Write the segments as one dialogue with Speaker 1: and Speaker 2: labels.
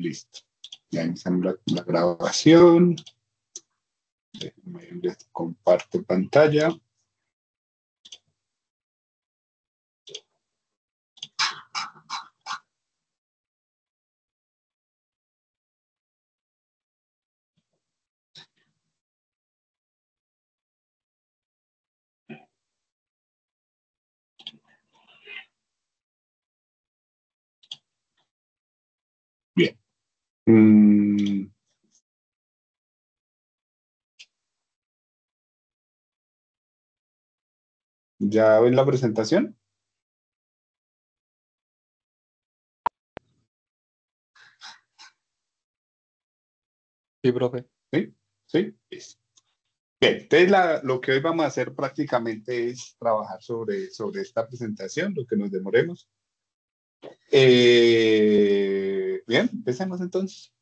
Speaker 1: Listo. Ya iniciamos la grabación. Déjenme les comparto pantalla. Bien. ¿Ya ven la presentación?
Speaker 2: Sí, profe.
Speaker 1: Sí, sí. Bien, entonces lo que hoy vamos a hacer prácticamente es trabajar sobre esta presentación, lo que nos demoremos. Bien, empecemos entonces.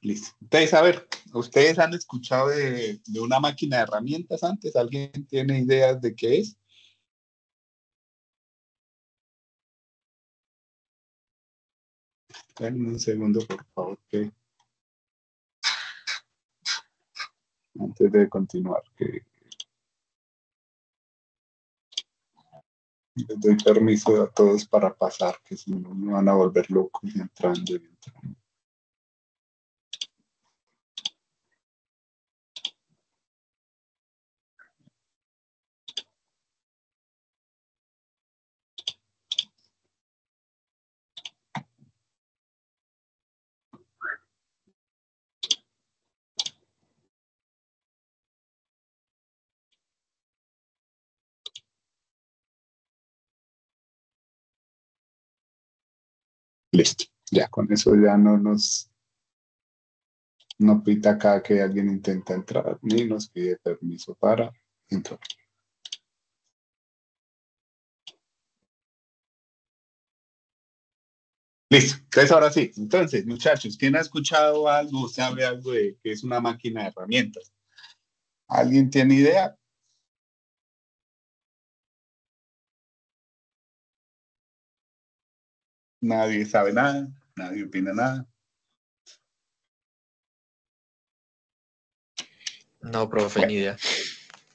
Speaker 1: Listo. Entonces, a ver, ¿ustedes han escuchado de una máquina de herramientas antes? ¿Alguien tiene ideas de qué es? Denme un segundo, por favor, que antes de continuar, que les doy permiso a todos para pasar, que si no me van a volver locos y entrando y entrando. Listo. Ya con eso ya no pita acá que alguien intenta entrar, ni nos pide permiso para entrar. Listo. Entonces, ahora sí. Entonces, muchachos, ¿quién ha escuchado algo o sabe algo de qué es una máquina de herramientas? ¿Alguien tiene idea? Nadie sabe nada, nadie opina nada.
Speaker 2: No, profe,
Speaker 1: Bueno,
Speaker 2: ni idea.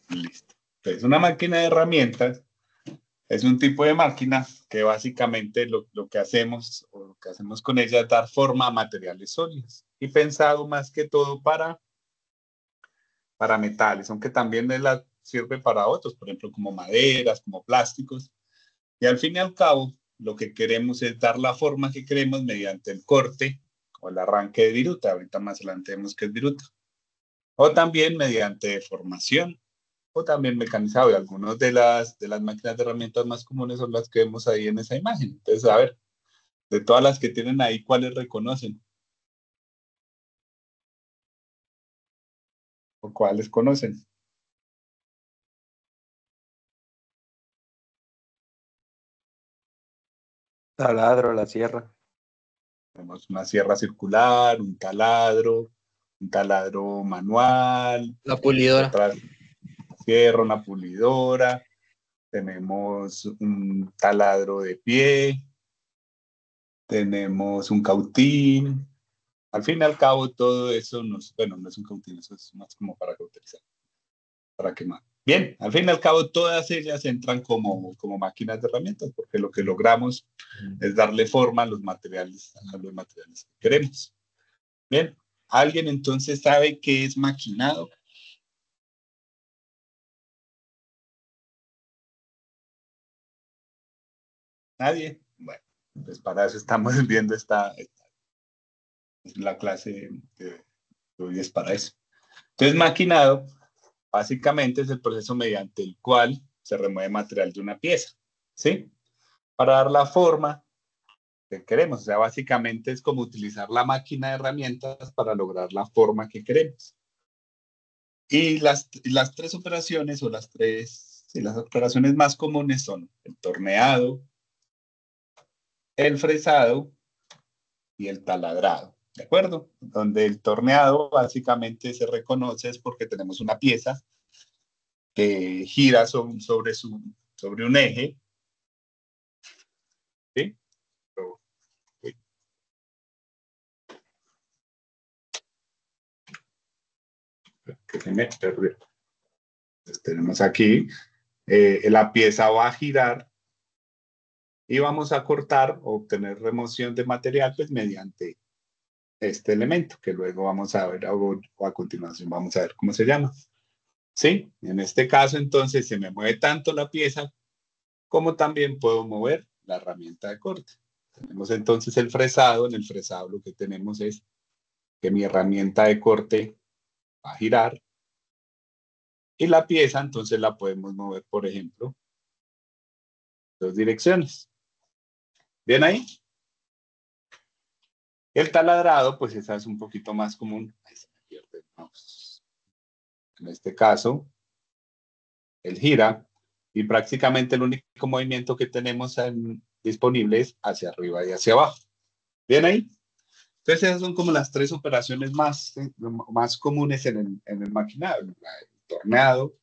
Speaker 1: listo. Entonces, una máquina de herramientas es un tipo de máquina que básicamente lo que hacemos o lo que hacemos con ella es dar forma a materiales sólidos y pensado más que todo para metales, aunque también sirve para otros, por ejemplo, como maderas, como plásticos. Y al fin y al cabo, lo que queremos es dar la forma que queremos mediante el corte o el arranque de viruta. Ahorita más adelante vemos qué es viruta. O también mediante deformación o también mecanizado. Y algunas de las máquinas de herramientas más comunes son las que vemos ahí en esa imagen. Entonces, a ver, de todas las que tienen ahí, ¿cuáles reconocen? ¿O cuáles conocen?
Speaker 2: Taladro, la sierra.
Speaker 1: Tenemos una sierra circular, un taladro manual,
Speaker 2: La pulidora.
Speaker 1: otra sierra, una pulidora, tenemos un taladro de pie, tenemos un cautín. Al fin y al cabo, todo eso bueno, no es un cautín, eso es más como para cauterizar, para quemar. Bien, al fin y al cabo, todas ellas entran como máquinas de herramientas, porque lo que logramos es darle forma a los materiales que queremos. Bien, ¿alguien entonces sabe qué es maquinado? ¿Nadie? Bueno, pues para eso estamos viendo la clase de hoy es para eso. Entonces, maquinado básicamente es el proceso mediante el cual se remueve material de una pieza, ¿sí? Para dar la forma que queremos. O sea, básicamente es como utilizar la máquina de herramientas para lograr la forma que queremos. Y las tres operaciones o las operaciones más comunes son el torneado, el fresado y el taladrado. ¿De acuerdo? Donde el torneado básicamente se reconoce es porque tenemos una pieza que gira sobre un eje, ¿sí? que se me perdió. Entonces, tenemos aquí, la pieza va a girar y vamos a cortar o obtener remoción de material pues mediante este elemento, que luego vamos a ver o a continuación vamos a ver cómo se llama. ¿Sí? En este caso, entonces, se me mueve tanto la pieza como también puedo mover la herramienta de corte. Tenemos entonces el fresado. En el fresado lo que tenemos es que mi herramienta de corte va a girar y la pieza entonces la podemos mover, por ejemplo, dos direcciones. ¿Bien ahí? El taladrado, pues esa es un poquito más común. Ahí se me pierde el mouse. En este caso, él gira y prácticamente el único movimiento que tenemos disponible es hacia arriba y hacia abajo. ¿Bien ahí? Entonces esas son como las tres operaciones más comunes en el maquinado: el torneado,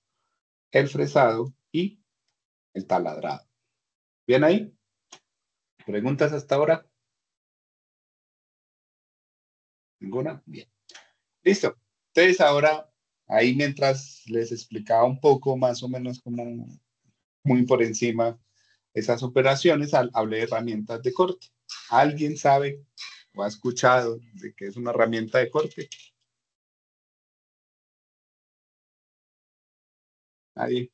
Speaker 1: el fresado y el taladrado. ¿Bien ahí? ¿Preguntas hasta ahora? ¿Ninguna? Bien. Listo. Entonces ahora, ahí mientras les explicaba un poco más o menos como muy por encima esas operaciones, hablé de herramientas de corte. ¿Alguien sabe o ha escuchado de qué es una herramienta de corte? Nadie.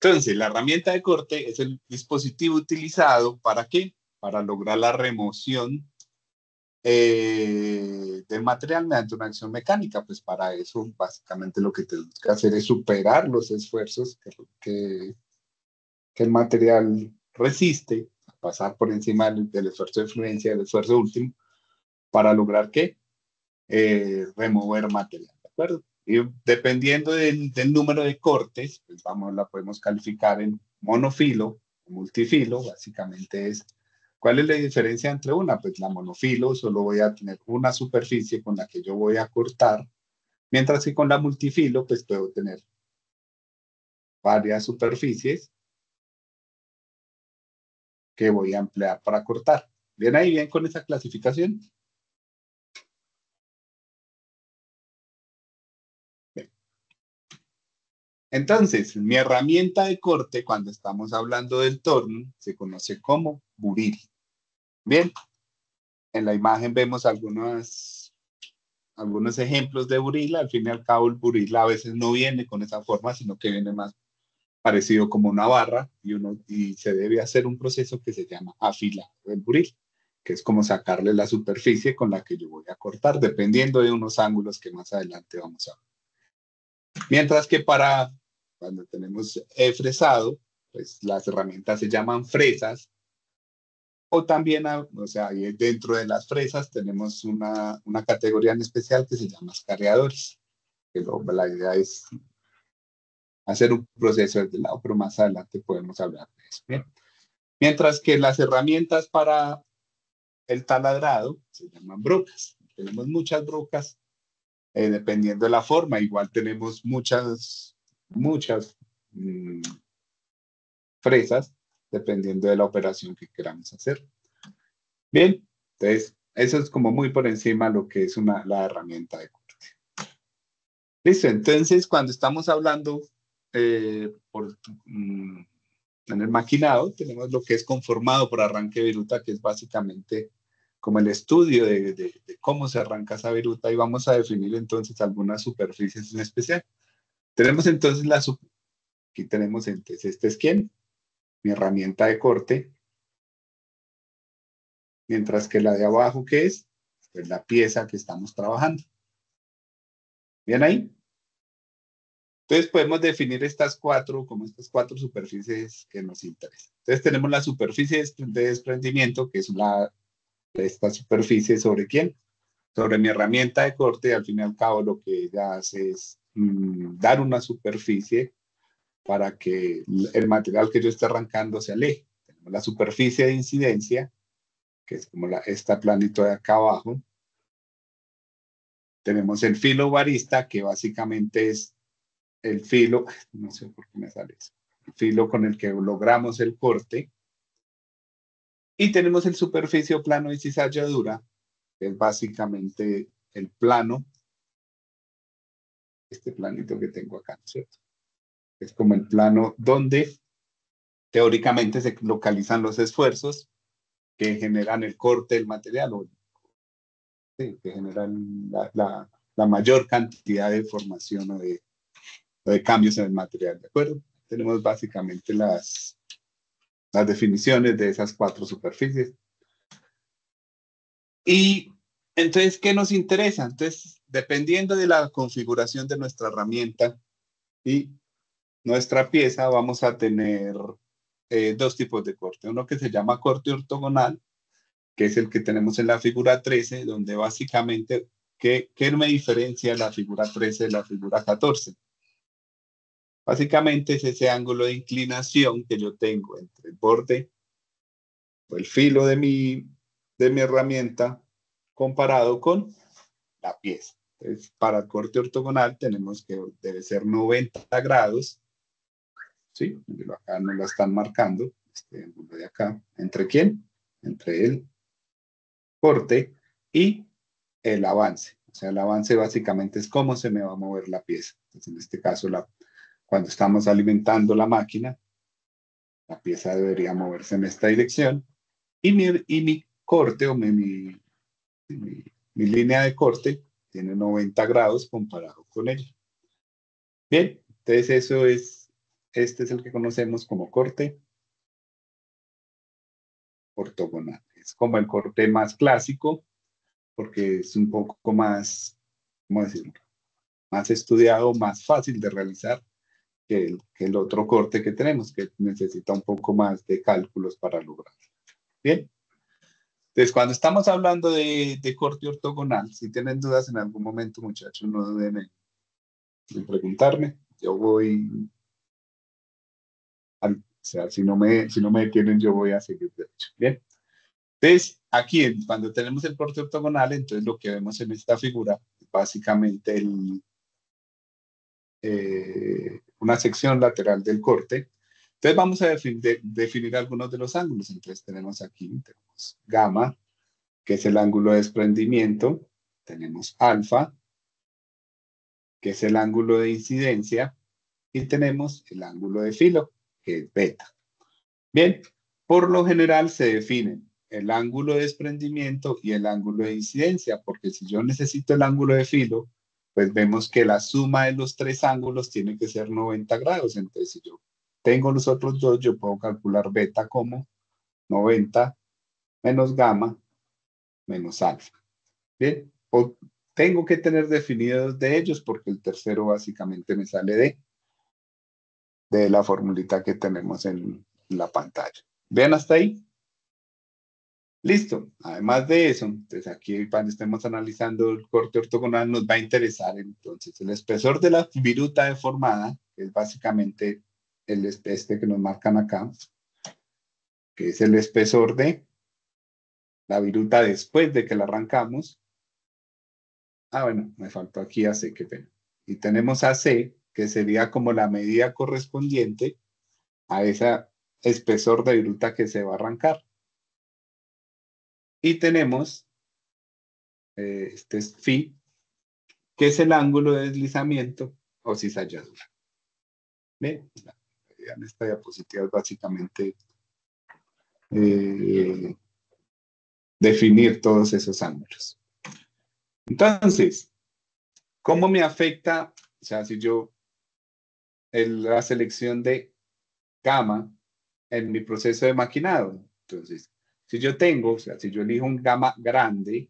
Speaker 1: Entonces, la herramienta de corte es el dispositivo utilizado ¿para qué? Para lograr la remoción del material mediante una acción mecánica. Pues para eso, básicamente lo que tenemos que hacer es superar los esfuerzos que el material resiste, pasar por encima del esfuerzo de fluencia, del esfuerzo último, para lograr ¿qué? Remover material, ¿de acuerdo? Y dependiendo del número de cortes, pues la podemos calificar en monofilo, multifilo. Básicamente es, ¿cuál es la diferencia entre una? Pues la monofilo solo voy a tener una superficie con la que yo voy a cortar, mientras que con la multifilo pues puedo tener varias superficies que voy a emplear para cortar. ¿Bien ahí? ¿Bien con esa clasificación? Bien. Entonces, mi herramienta de corte, cuando estamos hablando del torno, se conoce como buril. Bien, en la imagen vemos algunos ejemplos de buril. Al fin y al cabo, el buril a veces no viene con esa forma, sino que viene más parecido como una barra y se debe hacer un proceso que se llama afilado del buril, que es como sacarle la superficie con la que yo voy a cortar, dependiendo de unos ángulos que más adelante vamos a ver. Mientras que para cuando tenemos fresado, pues las herramientas se llaman fresas, o también, o sea, dentro de las fresas tenemos una categoría en especial que se llama escareadores, que la idea es hacer un proceso desde el lado, pero más adelante podemos hablar de eso. Bien. Mientras que las herramientas para el taladrado se llaman brocas. Tenemos muchas brocas, dependiendo de la forma. Igual tenemos muchas fresas, dependiendo de la operación que queramos hacer. Bien, entonces, eso es como muy por encima lo que es la herramienta de corte. Listo, entonces, cuando estamos hablando en el maquinado, tenemos lo que es conformado por arranque de viruta, que es básicamente como el estudio de cómo se arranca esa viruta, y vamos a definir entonces algunas superficies en especial. Tenemos entonces aquí tenemos entonces, este es ¿quién? Mi herramienta de corte, mientras que la de abajo, ¿qué es? Pues la pieza que estamos trabajando. ¿Bien ahí? Entonces podemos definir estas cuatro superficies que nos interesan. Entonces tenemos la superficie de desprendimiento, que es esta superficie ¿sobre quién? Sobre mi herramienta de corte, y al fin y al cabo lo que ella hace es dar una superficie para que el material que yo esté arrancando se aleje. Tenemos la superficie de incidencia, que es como esta planito de acá abajo. Tenemos el filo varista, que básicamente es el filo, no sé por qué me sale eso, el filo con el que logramos el corte. Y tenemos el superficie plano de cizalladura, que es básicamente el plano este planito que tengo acá, ¿cierto? Es como el plano donde teóricamente se localizan los esfuerzos que generan el corte del material o sí, que generan la mayor cantidad de formación o de cambios en el material, ¿de acuerdo? Tenemos básicamente las definiciones de esas cuatro superficies. Y entonces, ¿qué nos interesa? Entonces, dependiendo de la configuración de nuestra herramienta y nuestra pieza, vamos a tener dos tipos de corte. Uno que se llama corte ortogonal, que es el que tenemos en la figura 13, donde básicamente, ¿qué me diferencia la figura 13 de la figura 14? Básicamente es ese ángulo de inclinación que yo tengo entre el borde o el filo de mi herramienta comparado con la pieza. Entonces, para el corte ortogonal tenemos que debe ser 90 grados, ¿sí? Acá nos lo están marcando, este ángulo de acá. ¿Entre quién? Entre el corte y el avance. O sea, el avance básicamente es cómo se me va a mover la pieza. Entonces, en este caso, cuando estamos alimentando la máquina, la pieza debería moverse en esta dirección y mi corte o mi línea de corte tiene 90 grados comparado con ella. Bien, entonces este es el que conocemos como corte ortogonal. Es como el corte más clásico porque es un poco más, ¿cómo decirlo? Más estudiado, más fácil de realizar que el otro corte que tenemos, que necesita un poco más de cálculos para lograrlo. Bien. Entonces, cuando estamos hablando de corte ortogonal, si tienen dudas en algún momento, muchachos, no duden en preguntarme. Yo voy, o sea, si no me detienen, yo voy a seguir derecho. Bien. Entonces, aquí, cuando tenemos el corte ortogonal, entonces lo que vemos en esta figura, básicamente una sección lateral del corte. Entonces, vamos a definir algunos de los ángulos. Entonces, tenemos aquí, tenemos gamma, que es el ángulo de desprendimiento. Tenemos alfa, que es el ángulo de incidencia. Y tenemos el ángulo de filo, que es beta. Bien, por lo general se definen el ángulo de desprendimiento y el ángulo de incidencia, porque si yo necesito el ángulo de filo, pues vemos que la suma de los tres ángulos tiene que ser 90 grados. Entonces, si yo tengo los otros dos, yo puedo calcular beta como 90 menos gamma menos alfa. Bien, o tengo que tener definidos de ellos porque el tercero básicamente me sale de la formulita que tenemos en la pantalla. ¿Vean hasta ahí? Listo. Además de eso, entonces aquí cuando estemos analizando el corte ortogonal nos va a interesar entonces el espesor de la viruta deformada, que es básicamente este que nos marcan acá, que es el espesor de la viruta después de que la arrancamos. Ah, bueno, me faltó aquí AC, qué pena. Y tenemos AC, que sería como la medida correspondiente a ese espesor de viruta que se va a arrancar. Y tenemos este es phi, que es el ángulo de deslizamiento o cizalladura. Bien, en esta diapositiva es básicamente eh, definir todos esos ángulos. Entonces, ¿cómo me afecta? O sea, si yo, la selección de gamma en mi proceso de maquinado. Entonces, si yo tengo, o sea, si yo elijo un gamma grande,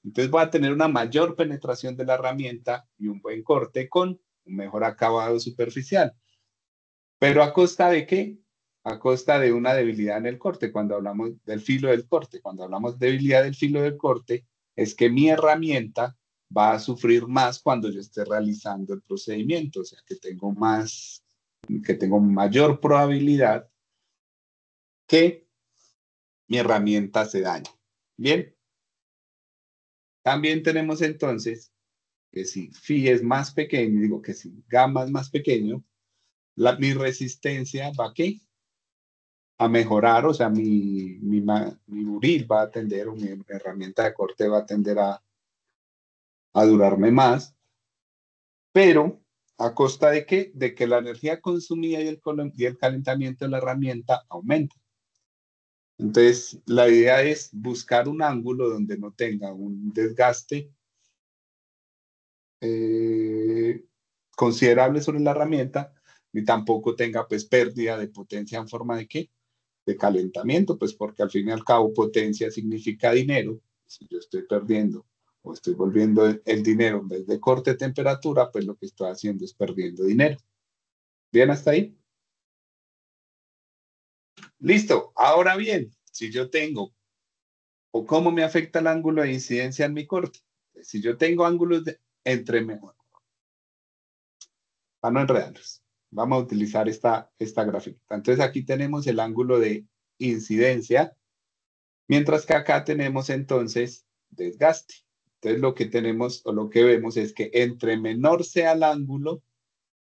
Speaker 1: entonces voy a tener una mayor penetración de la herramienta y un buen corte con un mejor acabado superficial. ¿Pero a costa de qué? A costa de una debilidad en el corte. Cuando hablamos del filo del corte, cuando hablamos de debilidad del filo del corte, es que mi herramienta va a sufrir más cuando yo esté realizando el procedimiento. O sea, que tengo mayor probabilidad que mi herramienta se dañe. Bien. También tenemos entonces que si phi es más pequeño, digo que si gamma es más pequeño, mi resistencia va a ¿qué? A mejorar, o sea, mi buril va a tender, o mi herramienta de corte va a tender a durarme más, pero ¿a costa de qué? De que la energía consumida y el calentamiento de la herramienta aumenta. Entonces, la idea es buscar un ángulo donde no tenga un desgaste considerable sobre la herramienta, ni tampoco tenga pues pérdida de potencia en forma de qué? De calentamiento, pues porque al fin y al cabo potencia significa dinero. Si yo estoy perdiendo o estoy volviendo el dinero en vez de corte de temperatura, pues lo que estoy haciendo es perdiendo dinero. ¿Bien hasta ahí? Listo. Ahora bien, si yo tengo o cómo me afecta el ángulo de incidencia en mi corte. Si yo tengo ángulos entre mejor, para no enredarlos, vamos a utilizar esta gráfica. Entonces aquí tenemos el ángulo de incidencia, mientras que acá tenemos entonces desgaste. Entonces lo que tenemos o lo que vemos es que entre menor sea el ángulo,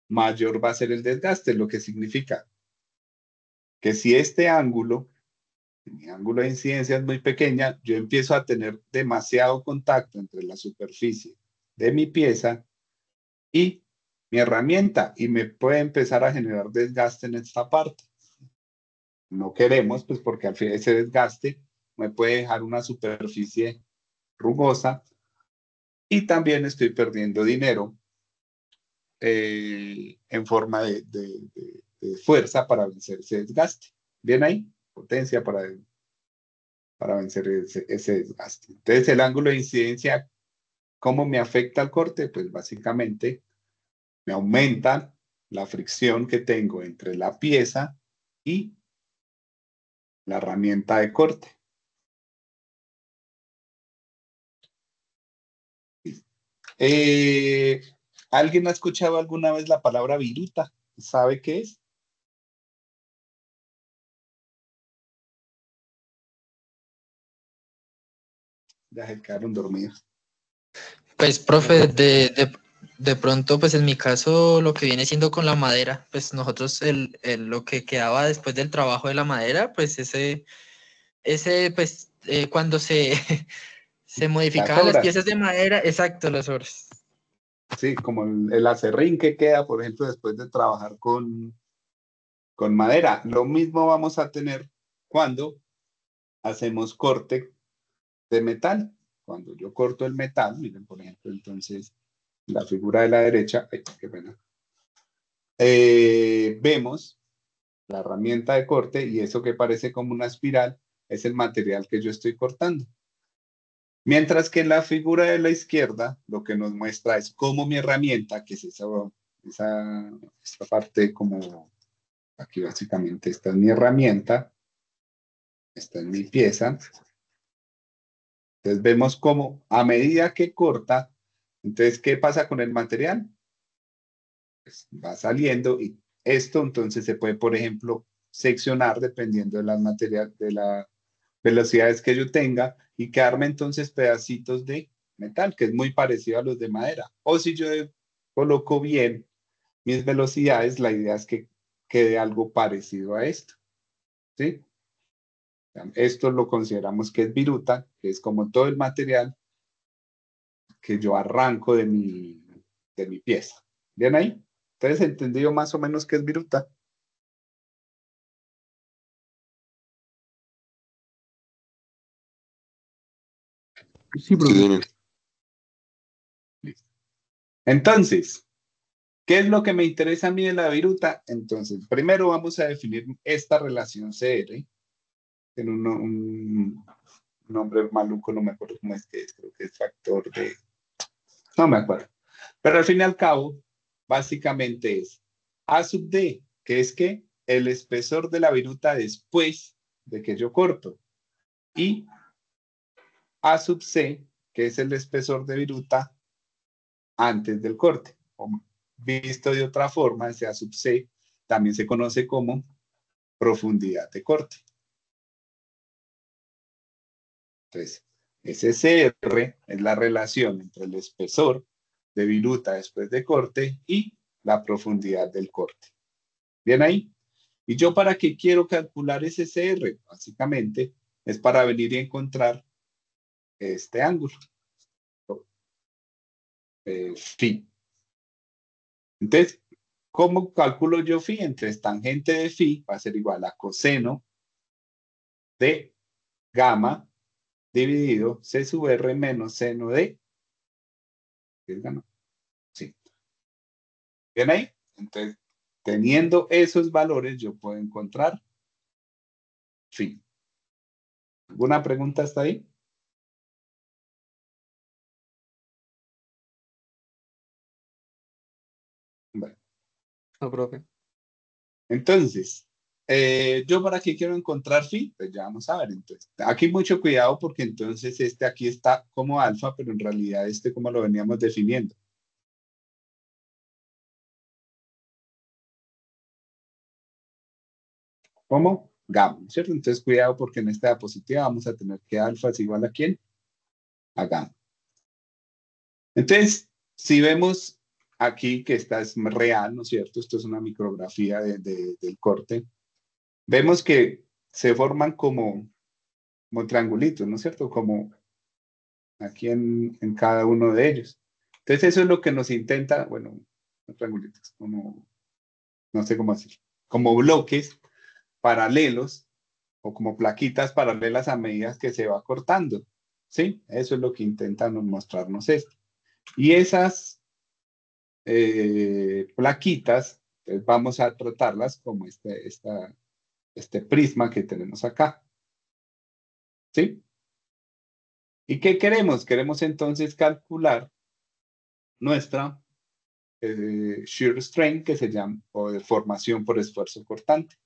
Speaker 1: mayor va a ser el desgaste, lo que significa que si este ángulo, mi ángulo de incidencia es muy pequeña, yo empiezo a tener demasiado contacto entre la superficie de mi pieza y mi herramienta y me puede empezar a generar desgaste en esta parte. No queremos, pues porque al fin ese desgaste me puede dejar una superficie rugosa y también estoy perdiendo dinero en forma de fuerza para vencer ese desgaste. ¿Bien ahí? Potencia para vencer ese desgaste. Entonces, el ángulo de incidencia, ¿cómo me afecta al corte? Pues básicamente me aumenta la fricción que tengo entre la pieza y la herramienta de corte. Eh, ¿Alguien ha escuchado alguna vez la palabra viruta? ¿Sabe qué es? Ya se quedaron dormidos.
Speaker 2: Pues, profe, de pronto, pues en mi caso, lo que viene siendo con la madera, pues nosotros lo que quedaba después del trabajo de la madera, pues pues cuando se
Speaker 1: Las
Speaker 2: modificaban las
Speaker 1: obras.
Speaker 2: piezas de madera, exacto, las obras.
Speaker 1: Sí, como el acerrín que queda, por ejemplo, después de trabajar con madera. Lo mismo vamos a tener cuando hacemos corte de metal. Cuando yo corto el metal, miren, por ejemplo, entonces, la figura de la derecha, ay, qué pena, vemos la herramienta de corte y eso que parece como una espiral es el material que yo estoy cortando. Mientras que en la figura de la izquierda lo que nos muestra es cómo mi herramienta, que es esta parte como, aquí básicamente esta es mi herramienta, esta es mi pieza. Entonces vemos cómo a medida que corta, entonces, ¿qué pasa con el material? Pues va saliendo y esto entonces se puede, por ejemplo, seccionar dependiendo de las velocidades que yo tenga y quedarme entonces pedacitos de metal, que es muy parecido a los de madera. O si yo coloco bien mis velocidades, la idea es que quede algo parecido a esto, ¿sí? Esto lo consideramos que es viruta, que es como todo el material que yo arranco de mi pieza. ¿Bien ahí? ¿Ustedes entendido más o menos qué es viruta?
Speaker 3: Sí, profe.
Speaker 1: Listo. Entonces, ¿qué es lo que me interesa a mí de la viruta? Entonces, primero vamos a definir esta relación CR. En un nombre maluco, no me acuerdo cómo es que es, creo que es factor de... No me acuerdo. Pero al fin y al cabo, básicamente es A sub D, que es que el espesor de la viruta después de que yo corto. Y A sub C, que es el espesor de viruta antes del corte. O visto de otra forma, ese A sub C también se conoce como profundidad de corte. Entonces, ese CR es la relación entre el espesor de viruta después de corte y la profundidad del corte. ¿Bien ahí? ¿Y yo para qué quiero calcular ese CR? Básicamente es para venir y encontrar este ángulo, phi. Entonces, ¿cómo calculo yo phi? Entonces, tangente de phi va a ser igual a coseno de gamma dividido C sub R menos seno de... ¿qué es gamma? Sí. ¿Bien ahí? Entonces, teniendo esos valores, yo puedo encontrar phi. ¿Alguna pregunta hasta ahí? Bueno,
Speaker 2: No, profe.
Speaker 1: entonces, ¿yo para qué quiero encontrar phi? Pues ya vamos a ver. Entonces, aquí mucho cuidado porque entonces este aquí está como alfa, pero en realidad este como lo veníamos definiendo. ¿Cómo? Gamma, ¿cierto? Entonces, cuidado porque en esta diapositiva vamos a tener que alfa es igual a ¿quién? A gamma. Entonces, si vemos aquí que esta es real, ¿no es cierto? Esto es una micrografía del corte. Vemos que se forman como triangulitos, ¿no es cierto? Como aquí en cada uno de ellos. Entonces, eso es lo que nos intenta, bueno, no triangulitos, como, no sé cómo decir, como bloques paralelos o como plaquitas paralelas a medida que se va cortando. ¿Sí? Eso es lo que intentan mostrarnos esto. Y esas plaquitas, vamos a tratarlas como este prisma que tenemos acá. ¿Sí? ¿Y qué queremos? Queremos entonces calcular nuestra shear strain, que se llama, o deformación por esfuerzo cortante.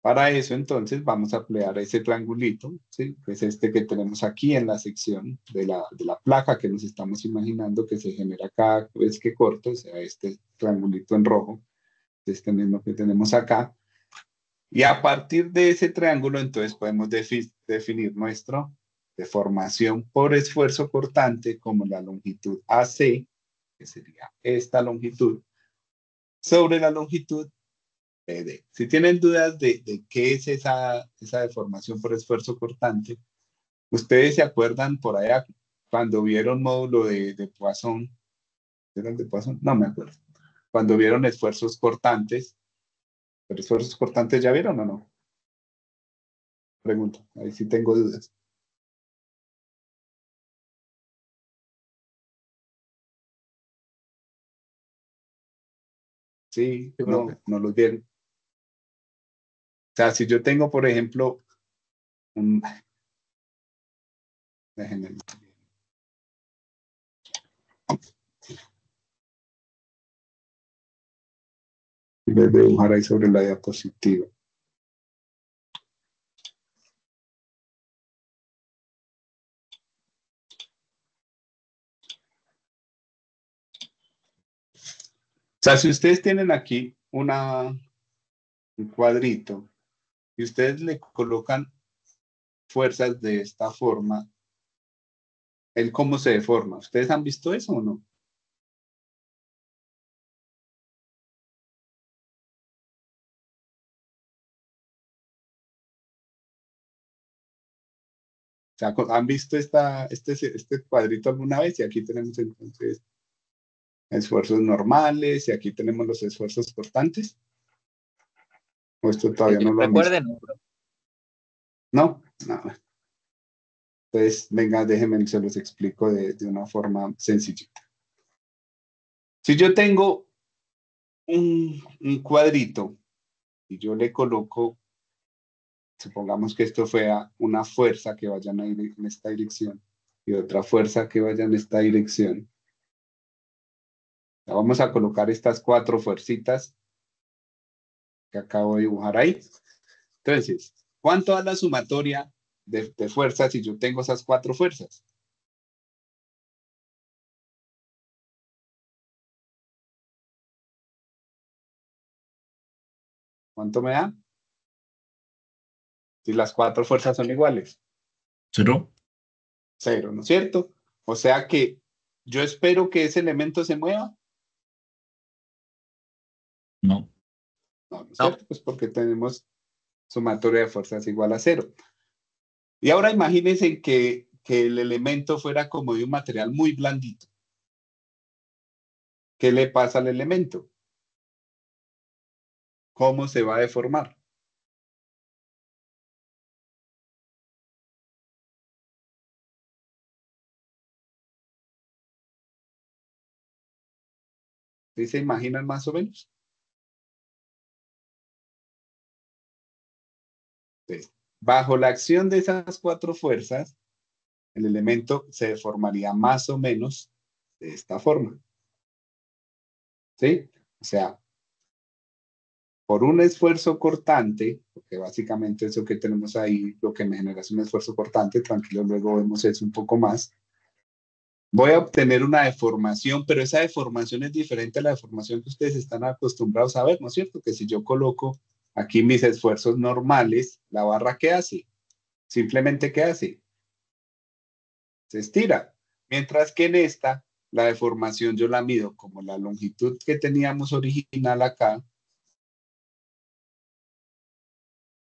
Speaker 1: Para eso, entonces, vamos a emplear ese triangulito, ¿sí? Que es este que tenemos aquí en la sección de la placa que nos estamos imaginando que se genera cada vez que corto, o sea, este triangulito en rojo, este mismo que tenemos acá. Y a partir de ese triángulo, entonces, podemos definir nuestra deformación por esfuerzo cortante como la longitud AC, que sería esta longitud, sobre la longitud PD. Si tienen dudas de qué es esa deformación por esfuerzo cortante, ustedes se acuerdan por allá cuando vieron módulo de Poisson, ¿era el de Poisson? No me acuerdo. Cuando vieron esfuerzos cortantes, ¿pero esfuerzos cortantes ya vieron o no? Pregunto, ahí sí tengo dudas. Sí,
Speaker 2: Sí, profe.
Speaker 1: no los vieron. O sea, si yo tengo, por ejemplo, un... déjenme, en vez de dibujar ahí sobre la diapositiva. O sea, si ustedes tienen aquí un cuadrito y ustedes le colocan fuerzas de esta forma, ¿el cómo se deforma? ¿Ustedes han visto eso o no? O sea, ¿han visto este cuadrito alguna vez? Y aquí tenemos entonces esfuerzos normales y aquí tenemos los esfuerzos cortantes. ¿O esto todavía no lo han visto?
Speaker 2: Recuerden, ¿no, profe?
Speaker 1: No, no. Entonces, venga, déjenme, se los explico de una forma sencillita. Si yo tengo un cuadrito y yo le coloco, supongamos que esto fuera una fuerza que vaya en esta dirección y otra fuerza que vaya en esta dirección. Vamos a colocar estas 4 fuercitas que acabo de dibujar ahí. Entonces, ¿cuánto da la sumatoria de fuerzas si yo tengo esas 4 fuerzas? ¿Cuánto me da? Si las 4 fuerzas son iguales.
Speaker 3: 0.
Speaker 1: 0, ¿no es cierto? O sea que yo espero que ese elemento se mueva.
Speaker 3: No.
Speaker 1: No, ¿no es
Speaker 2: No.
Speaker 1: cierto? Pues porque tenemos sumatoria de fuerzas igual a 0. Y ahora imagínense que el elemento fuera como de un material muy blandito. ¿qué le pasa al elemento? ¿Cómo se va a deformar? ¿Sí se imaginan más o menos? Entonces, bajo la acción de esas cuatro fuerzas, el elemento se deformaría más o menos de esta forma. ¿Sí? O sea, por un esfuerzo cortante, porque básicamente eso que tenemos ahí, lo que me genera es un esfuerzo cortante, tranquilo, luego vemos eso un poco más, voy a obtener una deformación, pero esa deformación es diferente a la deformación que ustedes están acostumbrados a ver, ¿no es cierto? Que si yo coloco aquí mis esfuerzos normales, la barra, ¿qué hace? Simplemente, ¿qué hace? Se estira. Mientras que en esta, la deformación yo la mido como la longitud que teníamos original acá,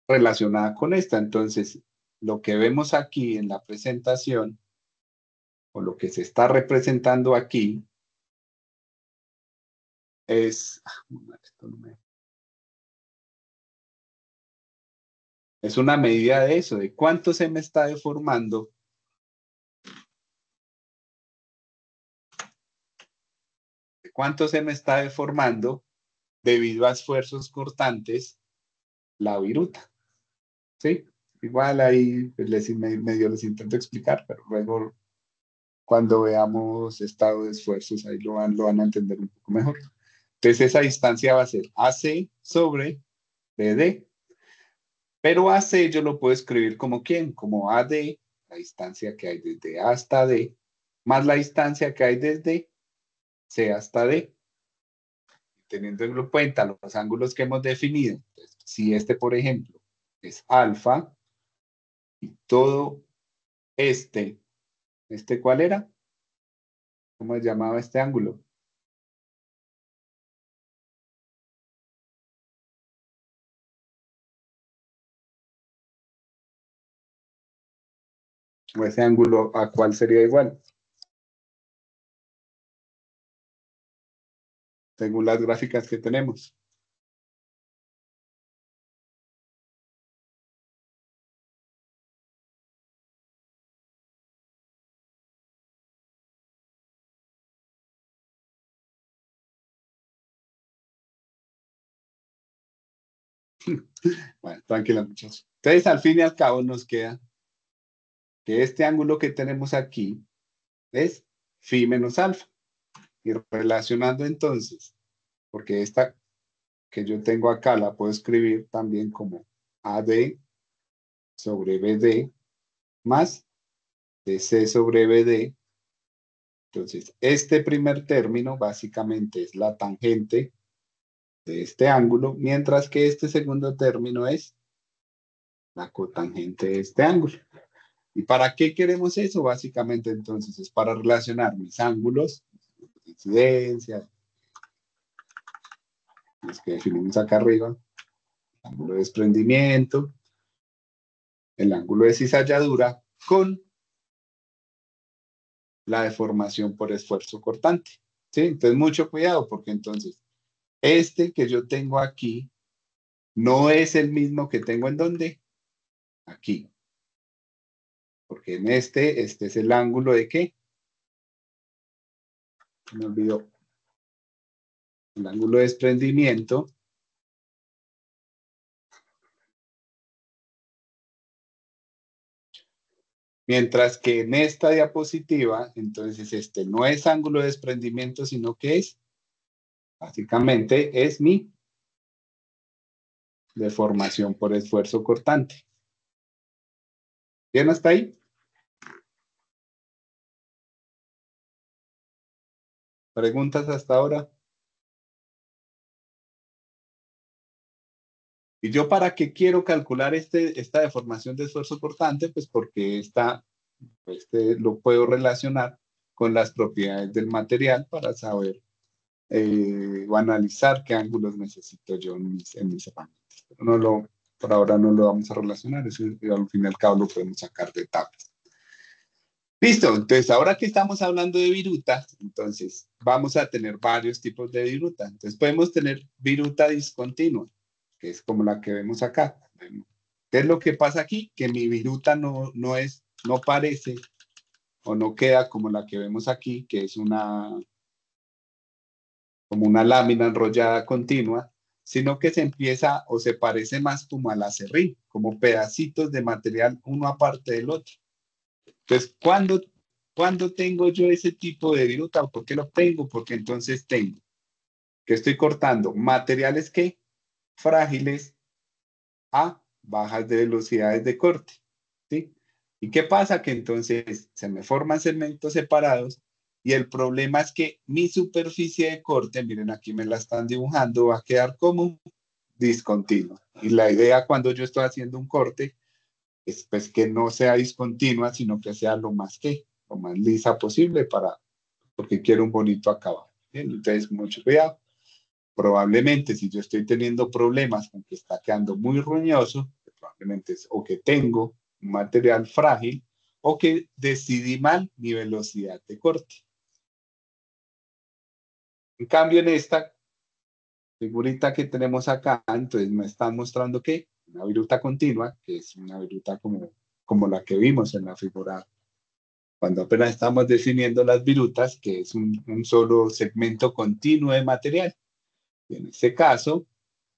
Speaker 1: relacionada con esta. Entonces, lo que vemos aquí en la presentación, o lo que se está representando aquí, es, es una medida de eso, de cuánto se me está deformando, de cuánto se me está deformando debido a esfuerzos cortantes la viruta. ¿Sí? Igual ahí pues, medio les intento explicar, pero luego cuando veamos estado de esfuerzos, ahí lo van a entender un poco mejor. Entonces esa distancia va a ser AC sobre BD. Pero AC yo lo puedo escribir como ¿quién? Como AD, la distancia que hay desde A hasta D, más la distancia que hay desde C hasta D. Teniendo en cuenta los ángulos que hemos definido. Entonces, si este, por ejemplo, es alfa, y todo ¿este cuál era? ¿Cómo se llamaba este ángulo? ¿O ese ángulo a cuál sería igual? Según las gráficas que tenemos. Bueno, tranquila, muchachos. Entonces, al fin y al cabo, nos queda que este ángulo que tenemos aquí es phi menos alfa. Y relacionando entonces, porque esta que yo tengo acá la puedo escribir también como AD sobre BD más DC sobre BD. Entonces, este primer término básicamente es la tangente de este ángulo, mientras que este segundo término es la cotangente de este ángulo. ¿Y para qué queremos eso? Básicamente, entonces, es para relacionar mis ángulos, incidencia, los que definimos acá arriba, el ángulo de desprendimiento, el ángulo de cizalladura, con la deformación por esfuerzo cortante. ¿Sí? Entonces, mucho cuidado, porque entonces, este que yo tengo aquí no es el mismo que tengo en ¿dónde? Aquí. Porque en este es el ángulo de ¿qué? Me olvidó. El ángulo de desprendimiento. Mientras que en esta diapositiva, entonces este no es ángulo de desprendimiento, sino que es, básicamente, es mi deformación por esfuerzo cortante. ¿Bien hasta ahí? ¿Preguntas hasta ahora? ¿Y yo para qué quiero calcular esta deformación de esfuerzo cortante? Pues porque lo puedo relacionar con las propiedades del material para saber o analizar qué ángulos necesito yo en mis herramientas. Pero por ahora no lo vamos a relacionar, eso al fin y al cabo lo podemos sacar de tablas. Listo, entonces ahora que estamos hablando de viruta, entonces vamos a tener varios tipos de viruta. Entonces podemos tener viruta discontinua, que es como la que vemos acá. ¿Qué es lo que pasa aquí? Que mi viruta no parece o no queda como la que vemos aquí, que es como una lámina enrollada continua, sino que se empieza o se parece más como al acerrín, como pedacitos de material uno aparte del otro. Entonces, ¿cuándo tengo yo ese tipo de viruta? ¿Por qué lo tengo? Porque entonces tengo que estoy cortando materiales que frágiles a bajas de velocidades de corte, ¿sí? ¿Y qué pasa? Que entonces se me forman segmentos separados y el problema es que mi superficie de corte, miren aquí me la están dibujando, va a quedar como discontinua. Y la idea cuando yo estoy haciendo un corte es pues que no sea discontinua, sino que sea lo más lisa posible porque quiero un bonito acabado. Bien, entonces, mucho cuidado. Probablemente si yo estoy teniendo problemas con que está quedando muy roñoso, probablemente es o que tengo un material frágil o que decidí mal mi velocidad de corte. En cambio, en esta figurita que tenemos acá, entonces me están mostrando que una viruta continua, que es una viruta como la que vimos en la figura, cuando apenas estamos definiendo las virutas, que es un solo segmento continuo de material. Y en este caso,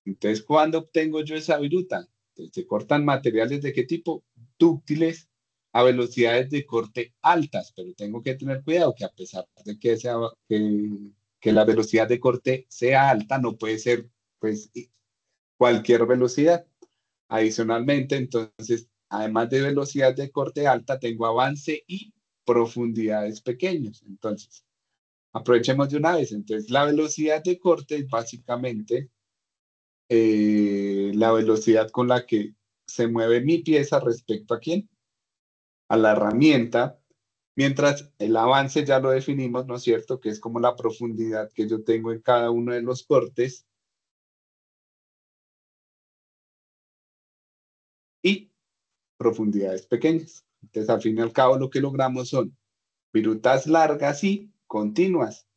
Speaker 1: entonces, ¿cuándo obtengo yo esa viruta? Entonces, se cortan materiales de qué tipo? Dúctiles a velocidades de corte altas, pero tengo que tener cuidado que a pesar de que la velocidad de corte sea alta, no puede ser pues cualquier velocidad. Adicionalmente, entonces, además de velocidad de corte alta, tengo avance y profundidades pequeños. Entonces, aprovechemos de una vez. Entonces, la velocidad de corte es básicamente la velocidad con la que se mueve mi pieza respecto a quién, a la herramienta, mientras el avance ya lo definimos, ¿no es cierto? Que es como la profundidad que yo tengo en cada uno de los cortes y profundidades pequeñas. Entonces, al fin y al cabo, lo que logramos son virutas largas y continuas.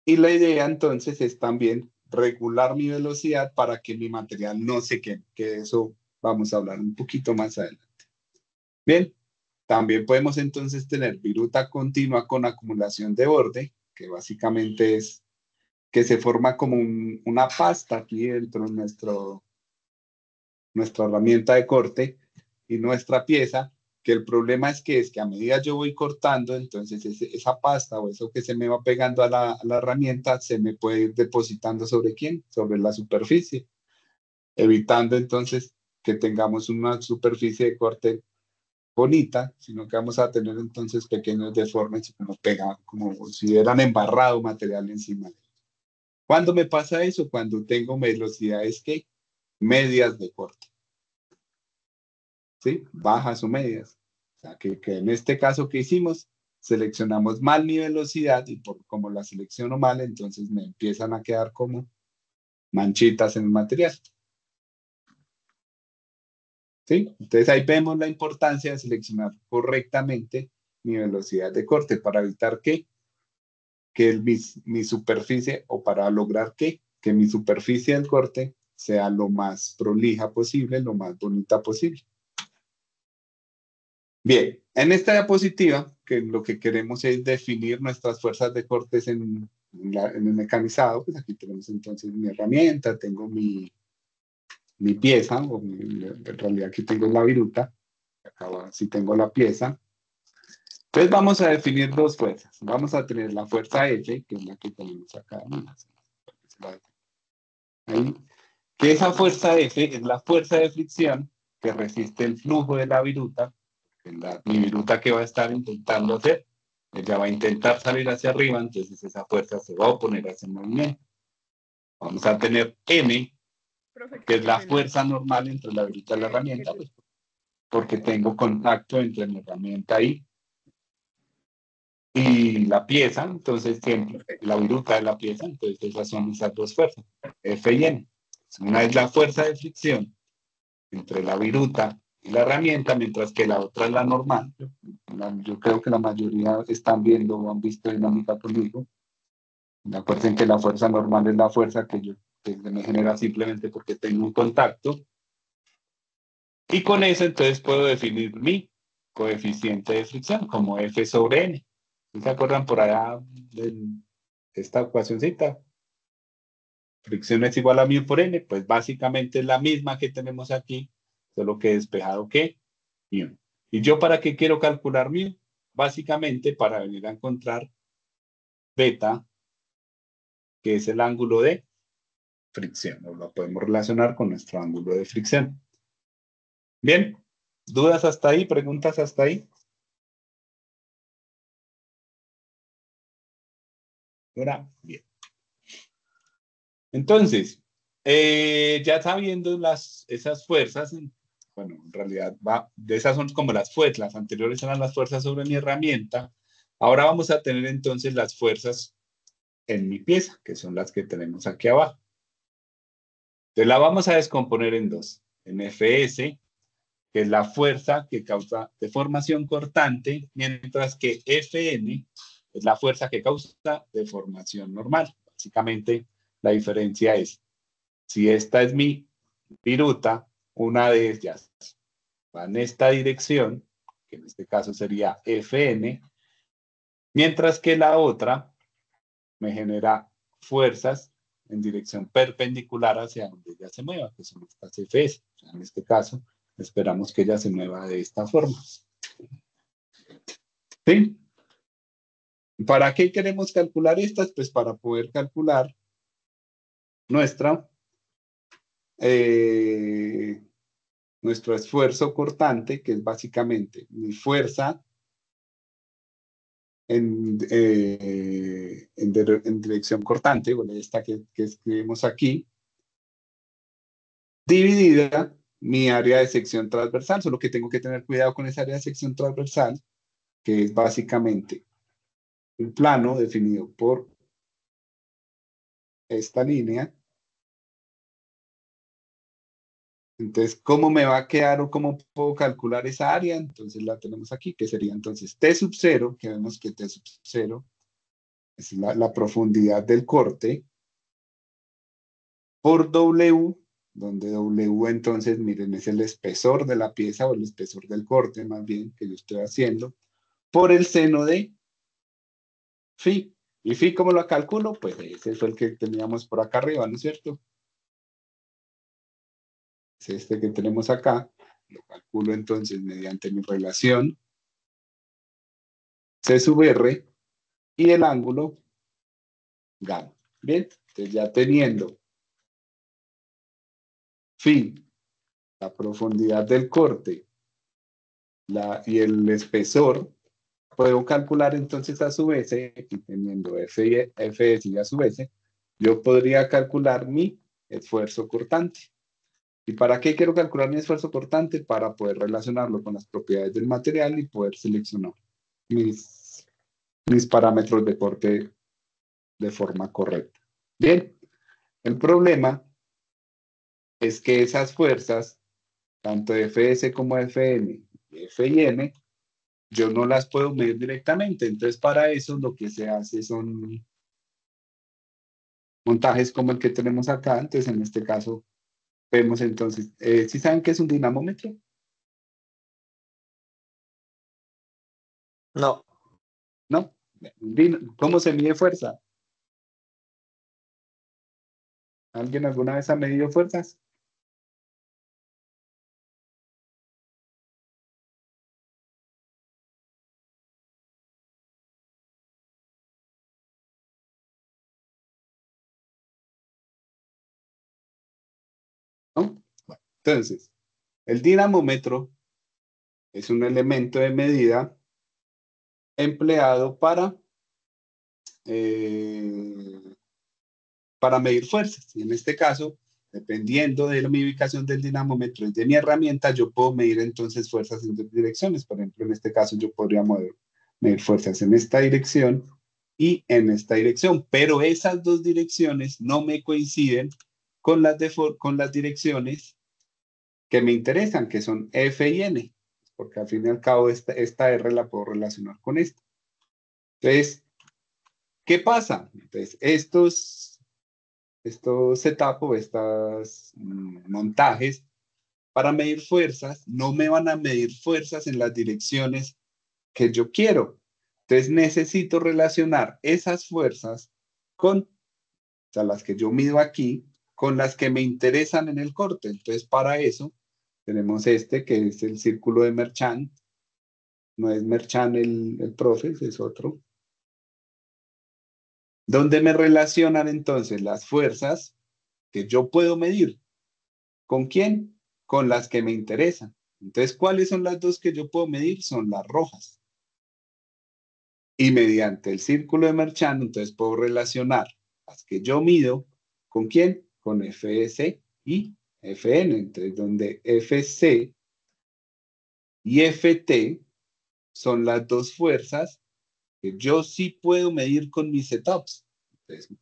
Speaker 1: Y la idea entonces es también regular mi velocidad para que mi material no se queme, que de eso vamos a hablar un poquito más adelante. Bien, también podemos entonces tener viruta continua con acumulación de borde, que básicamente es que se forma como una pasta aquí dentro de nuestra herramienta de corte y nuestra pieza, que el problema es que a medida yo voy cortando, entonces esa pasta o eso que se me va pegando a la herramienta se me puede ir depositando sobre quién, sobre la superficie, evitando entonces que tengamos una superficie de corte bonita, sino que vamos a tener entonces pequeños deformes como pega, como si hubieran embarrado material encima. ¿Cuándo me pasa eso? Cuando tengo velocidades que medias de corte, ¿sí? Bajas o medias. O sea, que en este caso que hicimos, seleccionamos mal mi velocidad y como la selecciono mal, entonces me empiezan a quedar como manchitas en el material. ¿Sí? Entonces ahí vemos la importancia de seleccionar correctamente mi velocidad de corte para evitar mi superficie o para lograr que mi superficie del corte sea lo más prolija posible, lo más bonita posible. Bien, en esta diapositiva, que lo que queremos es definir nuestras fuerzas de cortes en el mecanizado, pues aquí tenemos entonces mi herramienta, tengo mi pieza, en realidad aquí tengo la viruta, acá sí tengo la pieza. Entonces vamos a definir dos fuerzas. Vamos a tener la fuerza F, que es la que tenemos acá. Ahí, que esa fuerza F es la fuerza de fricción que resiste el flujo de la viruta, que es mi viruta que va a estar intentando hacer. Ella va a intentar salir hacia arriba, entonces esa fuerza se va a oponer a ese movimiento. Vamos a tener M, que es la fuerza normal entre la viruta y la herramienta, pues, porque tengo contacto entre mi herramienta y la pieza, entonces siempre la viruta de la pieza, entonces esas son esas dos fuerzas, F y N. Una es la fuerza de fricción entre la viruta y la herramienta, mientras que la otra es la normal. Yo creo que la mayoría están viendo o han visto dinámica conmigo. Acuérdense que la fuerza normal es la fuerza que me genera simplemente porque tengo un contacto. Y con eso entonces puedo definir mi coeficiente de fricción como F sobre N. ¿Se acuerdan por allá de esta ecuacióncita? Fricción es igual a μ por N, pues básicamente es la misma que tenemos aquí, solo que despejado que μ. ¿Y yo para qué quiero calcular μ? Básicamente para venir a encontrar beta, que es el ángulo de fricción, o lo podemos relacionar con nuestro ángulo de fricción. Bien, ¿dudas hasta ahí? ¿Preguntas hasta ahí? Ahora, bien. Entonces, ya sabiendo esas fuerzas, bueno, en realidad de esas son como las fuerzas, las anteriores eran las fuerzas sobre mi herramienta. Ahora vamos a tener entonces las fuerzas en mi pieza, que son las que tenemos aquí abajo. Entonces la vamos a descomponer en dos. En Fs, que es la fuerza que causa deformación cortante, mientras que Fn es la fuerza que causa deformación normal. Básicamente, la diferencia es, si esta es mi viruta, una de ellas va en esta dirección, que en este caso sería Fn, mientras que la otra me genera fuerzas en dirección perpendicular hacia donde ella se mueva, que son estas Fs. O sea, en este caso, esperamos que ella se mueva de esta forma. ¿Sí? ¿Para qué queremos calcular estas? Pues para poder calcular nuestra, nuestro esfuerzo cortante, que es básicamente mi fuerza en dirección cortante, bueno, esta que escribimos aquí, dividida mi área de sección transversal. Solo que tengo que tener cuidado con esa área de sección transversal, que es básicamente un plano definido por esta línea. Entonces, ¿cómo me va a quedar o cómo puedo calcular esa área? Entonces la tenemos aquí, que sería entonces T sub 0, que vemos que T sub 0 es la profundidad del corte, por W, donde W entonces, miren, es el espesor de la pieza o el espesor del corte, más bien, que yo estoy haciendo, por el seno de phi. ¿Y phi cómo lo calculo? Pues ese fue el que teníamos por acá arriba, ¿no es cierto? Es este que tenemos acá. Lo calculo entonces mediante mi relación C sub R y el ángulo gamma. Bien, entonces ya teniendo phi, la profundidad del corte y el espesor, puedo calcular entonces a su vez, y teniendo Fs y a su vez, yo podría calcular mi esfuerzo cortante. ¿Y para qué quiero calcular mi esfuerzo cortante? Para poder relacionarlo con las propiedades del material y poder seleccionar mis parámetros de corte de forma correcta. Bien, el problema es que esas fuerzas, tanto Fs como Fn, F y N, yo no las puedo medir directamente. Entonces, para eso lo que se hace son montajes como el que tenemos acá. Entonces, en este caso, vemos entonces, ¿sí saben qué es un dinamómetro?
Speaker 2: No.
Speaker 1: ¿No? ¿Cómo se mide fuerza? ¿Alguien alguna vez ha medido fuerzas? ¿No? Bueno, entonces, el dinamómetro es un elemento de medida empleado para medir fuerzas. Y en este caso, dependiendo de mi ubicación del dinamómetro y de mi herramienta, yo puedo medir entonces fuerzas en dos direcciones. Por ejemplo, en este caso yo podría medir fuerzas en esta dirección y en esta dirección, pero esas dos direcciones no me coinciden con las direcciones
Speaker 4: que me interesan, que son F y N, porque al fin y al cabo esta R la puedo relacionar con esta. Entonces, ¿qué pasa? Entonces, estos setup o estos montajes para medir fuerzas no me van a medir fuerzas en las direcciones que yo quiero. Entonces, necesito relacionar esas fuerzas con, o sea, las que yo mido aquí, con las que me interesan en el corte. Entonces, para eso, tenemos que es el círculo de Merchant. No es Merchant el profe, es otro. Donde me relacionan entonces las fuerzas que yo puedo medir. ¿Con quién? Con las que me interesan. Entonces, ¿cuáles son las dos que yo puedo medir? Son las rojas. Y mediante el círculo de Merchant, entonces puedo relacionar las que yo mido. ¿Con quién? Con FS y FN. Entonces, donde FC y FT son las dos fuerzas que yo sí puedo medir con mis setups. Entonces,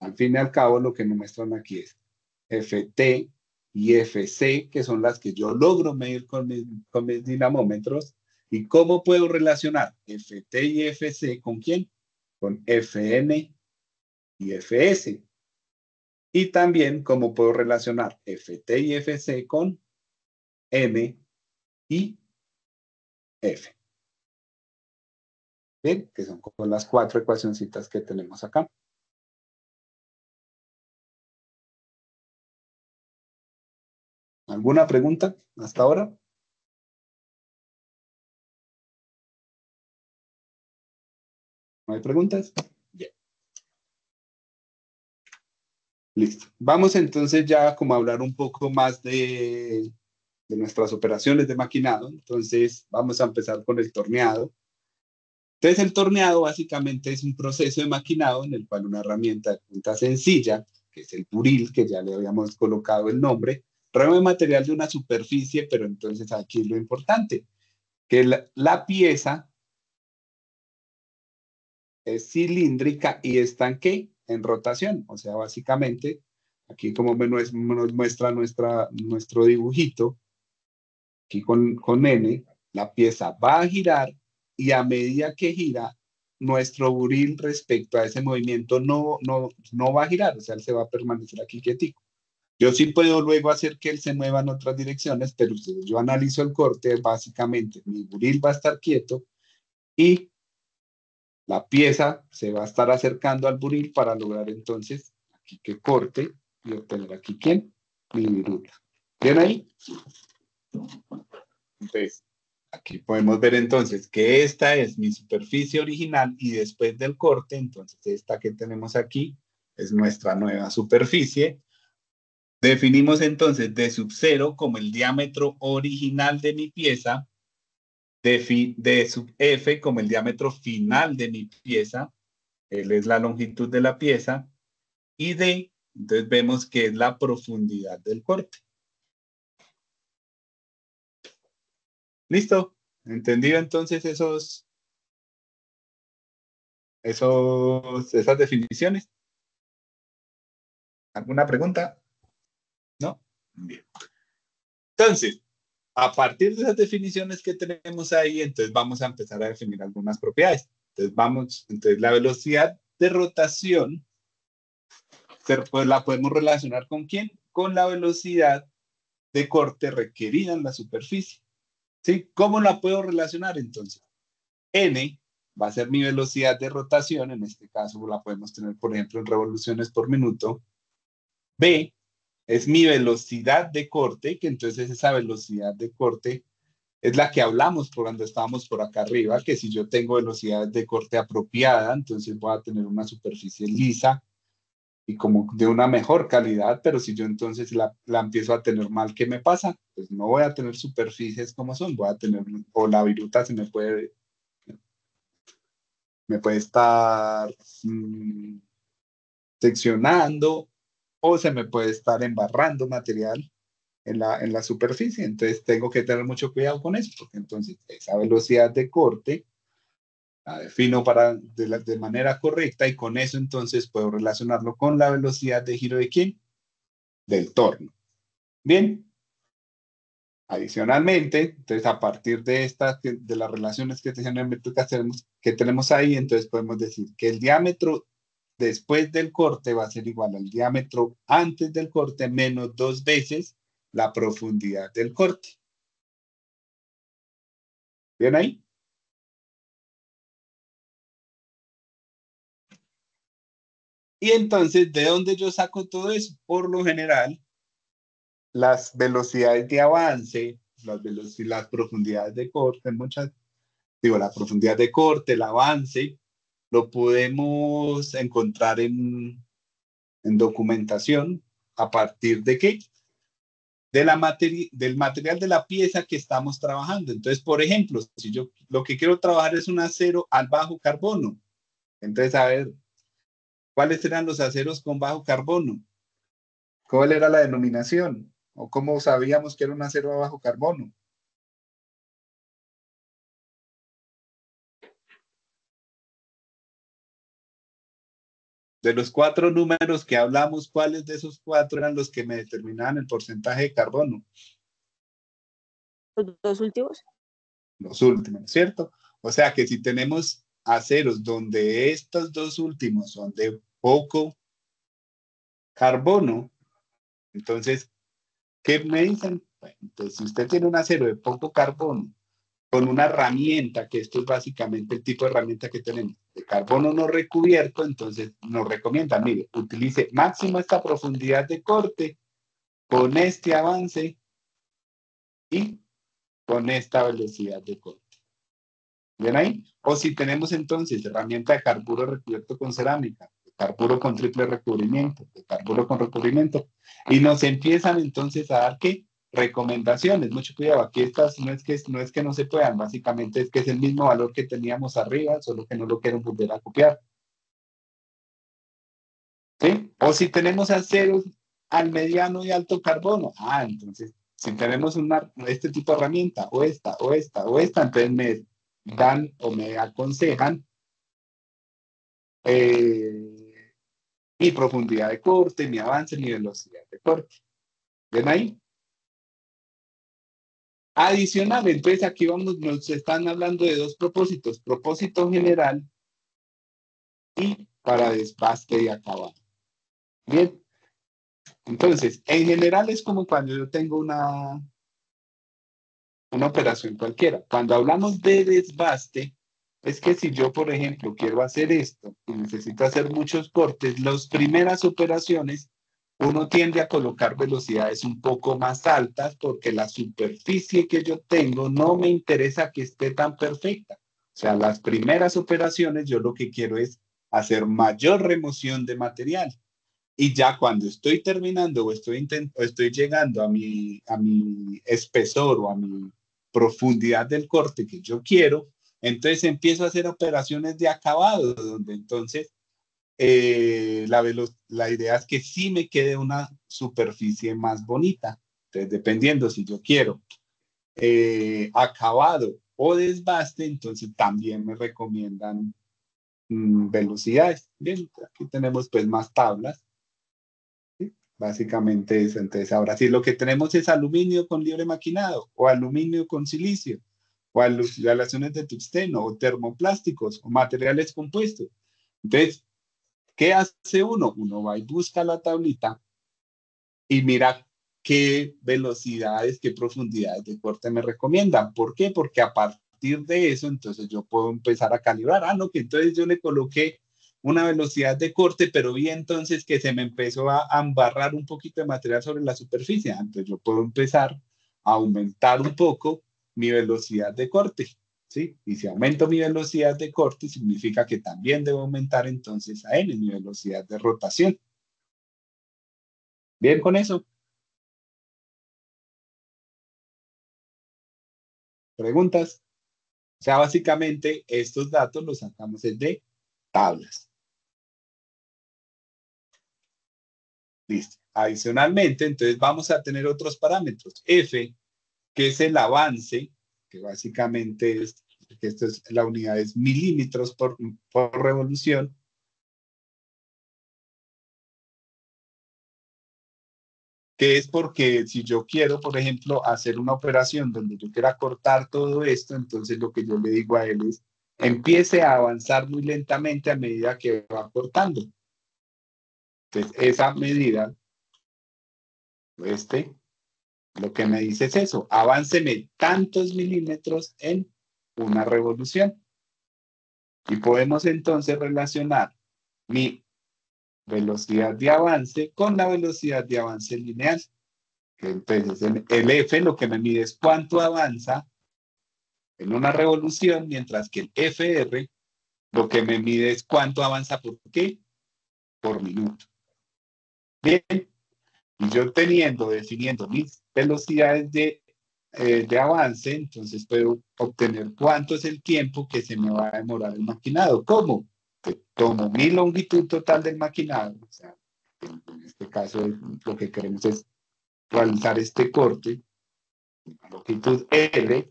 Speaker 4: al fin y al cabo, lo que me muestran aquí es FT y FC, que son las que yo logro medir con mis dinamómetros. ¿Y cómo puedo relacionar FT y FC con quién? Con FN y FS. Y también cómo puedo relacionar FT y FC con M y F. Bien, que son como las 4 ecuacioncitas que tenemos acá. ¿Alguna pregunta hasta ahora? ¿No hay preguntas? Bien. Listo. Vamos entonces ya como a hablar un poco más de nuestras operaciones de maquinado. Entonces vamos a empezar con el torneado. Entonces el torneado básicamente es un proceso de maquinado en el cual una herramienta de punta sencilla, que es el buril, que ya le habíamos colocado el nombre, remueve material de una superficie, pero entonces aquí es lo importante, que la pieza es cilíndrica y está en ¿qué? En rotación. O sea, básicamente, aquí como nos muestra nuestro dibujito, aquí con N, la pieza va a girar y a medida que gira, nuestro buril respecto a ese movimiento no va a girar, o sea, él se va a permanecer aquí quietico. Yo sí puedo luego hacer que él se mueva en otras direcciones, pero si yo analizo el corte, básicamente mi buril va a estar quieto y la pieza se va a estar acercando al buril para lograr entonces aquí que corte y obtener aquí ¿quién? Mi virula. ¿Bien ahí? Entonces, aquí podemos ver entonces que esta es mi superficie original y después del corte, entonces esta que tenemos aquí es nuestra nueva superficie. Definimos entonces de sub 0 como el diámetro original de mi pieza, de sub F como el diámetro final de mi pieza, L es la longitud de la pieza, y D, entonces vemos que es la profundidad del corte. ¿Listo? ¿Entendido entonces esas definiciones? ¿Alguna pregunta? ¿No? Bien. Entonces, a partir de esas definiciones que tenemos ahí, entonces vamos a empezar a definir algunas propiedades. Entonces la velocidad de rotación, pues la podemos relacionar ¿con quién? Con la velocidad de corte requerida en la superficie. ¿Sí? ¿Cómo la puedo relacionar entonces? N va a ser mi velocidad de rotación, en este caso la podemos tener, por ejemplo, en revoluciones por minuto. B es mi velocidad de corte, que entonces esa velocidad de corte es la que hablamos por cuando estábamos por acá arriba, que si yo tengo velocidad de corte apropiada, entonces voy a tener una superficie lisa y como de una mejor calidad, pero si yo entonces la empiezo a tener mal, ¿qué me pasa? Pues no voy a tener superficies como son, voy a tener, o la viruta se me puede estar seccionando o se me puede estar embarrando material en la superficie. Entonces tengo que tener mucho cuidado con eso, porque entonces esa velocidad de corte la defino de manera correcta y con eso entonces puedo relacionarlo con la velocidad de giro de ¿quién? Del torno. Bien. Adicionalmente, entonces a partir de de las relaciones que geométricas que tenemos ahí, entonces podemos decir que el diámetro después del corte va a ser igual al diámetro antes del corte menos 2 veces la profundidad del corte. ¿Bien ahí? Y entonces, ¿de dónde yo saco todo eso? Por lo general, las velocidades de avance, las profundidades de corte, la profundidad de corte, el avance, lo podemos encontrar en documentación. ¿A partir de qué? Del material de la pieza que estamos trabajando. Entonces, por ejemplo, si yo lo que quiero trabajar es un acero al bajo carbono, entonces, a ver, ¿cuáles eran los aceros con bajo carbono? ¿Cuál era la denominación? ¿O cómo sabíamos que era un acero a bajo carbono? De los 4 números que hablamos, ¿cuáles de esos 4 eran los que me determinaban el porcentaje de carbono?
Speaker 5: Los dos últimos.
Speaker 4: Los últimos, ¿cierto? O sea que si tenemos aceros donde estos dos últimos son de poco carbono, entonces, ¿qué me dicen? Bueno, entonces, si usted tiene un acero de poco carbono con una herramienta, que esto es básicamente el tipo de herramienta que tenemos, de carbono no recubierto, entonces nos recomiendan, mire, utilice máximo esta profundidad de corte con este avance y con esta velocidad de corte. ¿Ven ahí? O si tenemos entonces herramienta de carburo recubierto con cerámica, de carburo con triple recubrimiento, de carburo con recubrimiento, y nos empiezan entonces a dar, ¿qué? Recomendaciones. Mucho cuidado, aquí estas no es que no se puedan, básicamente es que es el mismo valor que teníamos arriba, solo que no lo quieren volver a copiar. ¿Sí? O si tenemos aceros al mediano y alto carbono, entonces, si tenemos este tipo de herramienta, o esta, o esta, o esta, entonces me dan o me aconsejan mi profundidad de corte, mi avance, mi velocidad de corte. ¿Ven ahí? Adicional, entonces aquí nos están hablando de 2 propósitos, propósito general y para desbaste y acabado. Bien, entonces, en general es como cuando yo tengo una operación cualquiera. Cuando hablamos de desbaste, es que si yo, por ejemplo, quiero hacer esto y necesito hacer muchos cortes, las primeras operaciones, uno tiende a colocar velocidades un poco más altas porque la superficie que yo tengo no me interesa que esté tan perfecta. O sea, las primeras operaciones yo lo que quiero es hacer mayor remoción de material. Y ya cuando estoy terminando o estoy llegando a mi espesor o a mi profundidad del corte que yo quiero, entonces empiezo a hacer operaciones de acabado, donde entonces la idea es que sí me quede una superficie más bonita. Entonces, dependiendo si yo quiero acabado o desbaste, entonces también me recomiendan velocidades. Bien, aquí tenemos pues más tablas. Básicamente eso. Entonces, ahora sí, lo que tenemos es aluminio con libre maquinado, o aluminio con silicio, o aleaciones de tungsteno, o termoplásticos, o materiales compuestos. Entonces, ¿qué hace uno? Uno va y busca la tablita y mira qué velocidades, qué profundidades de corte me recomiendan. ¿Por qué? Porque a partir de eso, entonces yo puedo empezar a calibrar. No, que entonces yo le coloqué una velocidad de corte, pero vi entonces que se me empezó a embarrar un poquito de material sobre la superficie. Entonces yo puedo empezar a aumentar un poco mi velocidad de corte, ¿sí? Y si aumento mi velocidad de corte, significa que también debo aumentar entonces a N mi velocidad de rotación. ¿Bien con eso? ¿Preguntas? O sea, básicamente estos datos los sacamos de tablas. Listo. Adicionalmente, entonces vamos a tener otros parámetros. F, que es el avance, que básicamente es, que esto es, la unidad es milímetros por revolución. que es porque si yo quiero, por ejemplo, hacer una operación donde yo quiera cortar todo esto, entonces lo que yo le digo a él es, empiece a avanzar muy lentamente a medida que va cortando. Entonces, esa medida, lo que me dice es eso, avánceme tantos milímetros en una revolución. Y podemos entonces relacionar mi velocidad de avance con la velocidad de avance lineal. Entonces, el F lo que me mide es cuánto avanza en una revolución, mientras que el FR lo que me mide es cuánto avanza por qué, por minuto. Bien, y yo definiendo mis velocidades de avance, entonces puedo obtener cuánto es el tiempo que se me va a demorar el maquinado. ¿Cómo? Pues tomo mi longitud total del maquinado, o sea, en este caso lo que queremos es realizar este corte, longitud L,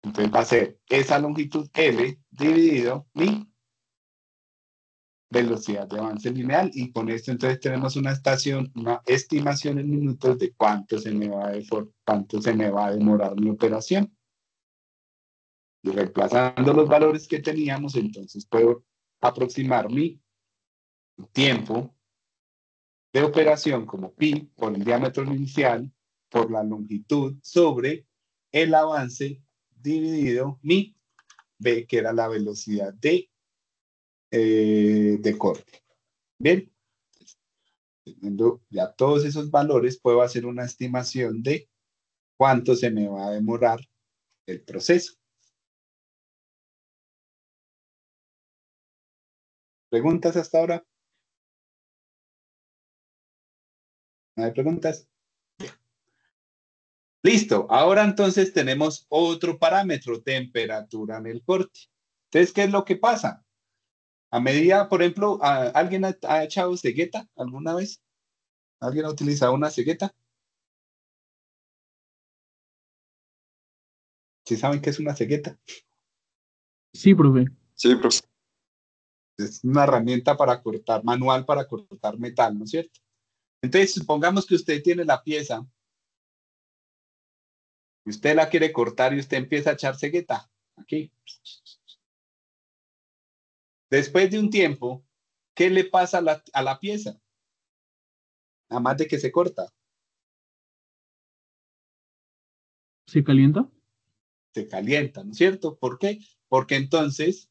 Speaker 4: entonces va a ser esa longitud L dividido mi velocidad de avance lineal, y con esto entonces tenemos una estimación en minutos de cuánto se me va a demorar mi operación. Y reemplazando los valores que teníamos, entonces puedo aproximar mi tiempo de operación como pi por el diámetro inicial por la longitud sobre el avance dividido mi b, que era la velocidad de corte. Bien, teniendo ya todos esos valores, puedo hacer una estimación de cuánto se me va a demorar el proceso. ¿Preguntas hasta ahora? ¿No hay preguntas? Bien. Listo. Ahora entonces tenemos otro parámetro, temperatura en el corte. Entonces, ¿qué es lo que pasa? A medida, por ejemplo, ¿alguien ha echado cegueta alguna vez? ¿Alguien ha utilizado una cegueta? ¿Sí saben qué es una cegueta?
Speaker 3: Sí, profe.
Speaker 5: Sí, profe.
Speaker 4: Es una herramienta para cortar, manual para cortar metal, ¿no es cierto? Entonces, supongamos que usted tiene la pieza y usted la quiere cortar y usted empieza a echar cegueta. Aquí. Después de un tiempo, ¿qué le pasa a la pieza? Nada más de que se corta.
Speaker 3: ¿Se calienta?
Speaker 4: Se calienta, ¿no es cierto? ¿Por qué? Porque entonces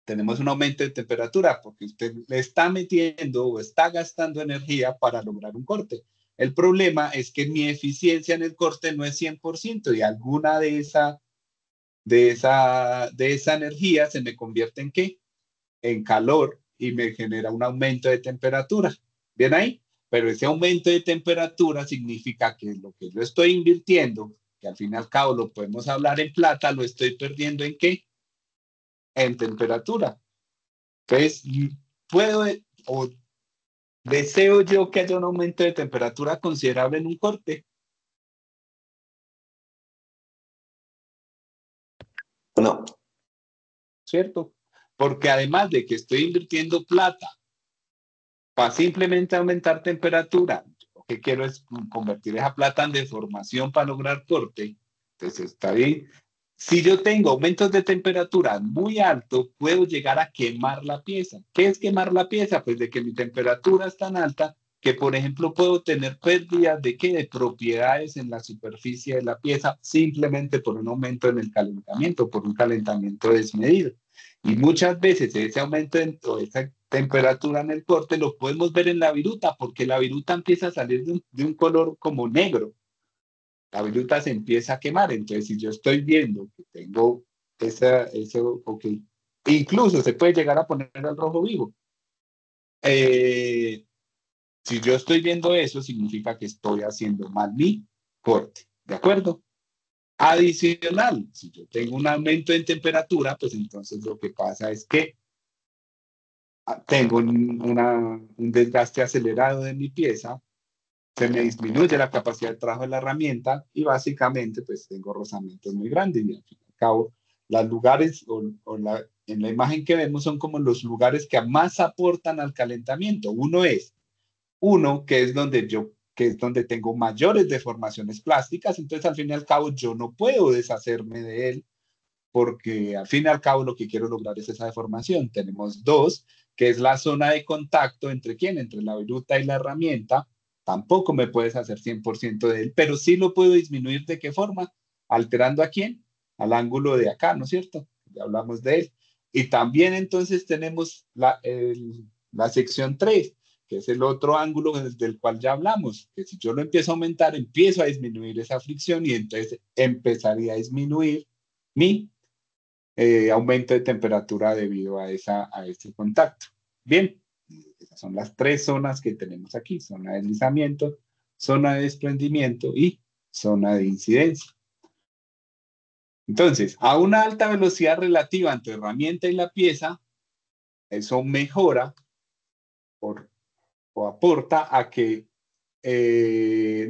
Speaker 4: tenemos un aumento de temperatura, porque usted le está metiendo o está gastando energía para lograr un corte. El problema es que mi eficiencia en el corte no es 100% y alguna de esa energía se me convierte en ¿qué? En calor y me genera un aumento de temperatura. ¿Bien ahí? Pero ese aumento de temperatura significa que lo que yo estoy invirtiendo, que al fin y al cabo lo podemos hablar en plata, lo estoy perdiendo ¿en qué? En temperatura. Entonces, puedo o deseo yo que haya un aumento de temperatura considerable en un corte.
Speaker 5: No.
Speaker 4: ¿Cierto? Porque además de que estoy invirtiendo plata para simplemente aumentar temperatura, lo que quiero es convertir esa plata en deformación para lograr corte. Entonces, está bien. Si yo tengo aumentos de temperatura muy altos, puedo llegar a quemar la pieza. ¿Qué es quemar la pieza? Pues de que mi temperatura es tan alta que, por ejemplo, puedo tener pérdidas de ¿qué? De propiedades en la superficie de la pieza simplemente por un aumento en el calentamiento, por un calentamiento desmedido. Y muchas veces ese aumento o esa temperatura en el corte lo podemos ver en la viruta, porque la viruta empieza a salir de un color como negro. La viruta se empieza a quemar. Entonces, si yo estoy viendo que tengo eso, ok, incluso se puede llegar a poner al rojo vivo. Si yo estoy viendo eso, significa que estoy haciendo mal mi corte. ¿De acuerdo? Adicional, si yo tengo un aumento en temperatura, pues entonces lo que pasa es que tengo un desgaste acelerado de mi pieza, se me disminuye la capacidad de trabajo de la herramienta y básicamente pues tengo rozamientos muy grandes y al fin y al cabo los lugares en la imagen que vemos son como los lugares que más aportan al calentamiento. Uno es uno que es donde tengo mayores deformaciones plásticas, entonces al fin y al cabo yo no puedo deshacerme de él, porque al fin y al cabo lo que quiero lograr es esa deformación. Tenemos dos, que es la zona de contacto entre quién, entre la viruta y la herramienta. Tampoco me puedes hacer 100% de él, pero sí lo puedo disminuir. ¿De qué forma? Alterando a quién, al ángulo de acá, ¿no es cierto? Ya hablamos de él. Y también entonces tenemos la sección 3, que es el otro ángulo del cual ya hablamos, que si yo lo empiezo a aumentar, empiezo a disminuir esa fricción y entonces empezaría a disminuir mi aumento de temperatura debido a ese contacto. Bien, esas son las tres zonas que tenemos aquí: zona de deslizamiento, zona de desprendimiento y zona de incidencia. Entonces, a una alta velocidad relativa entre herramienta y la pieza, eso mejora o aporta a que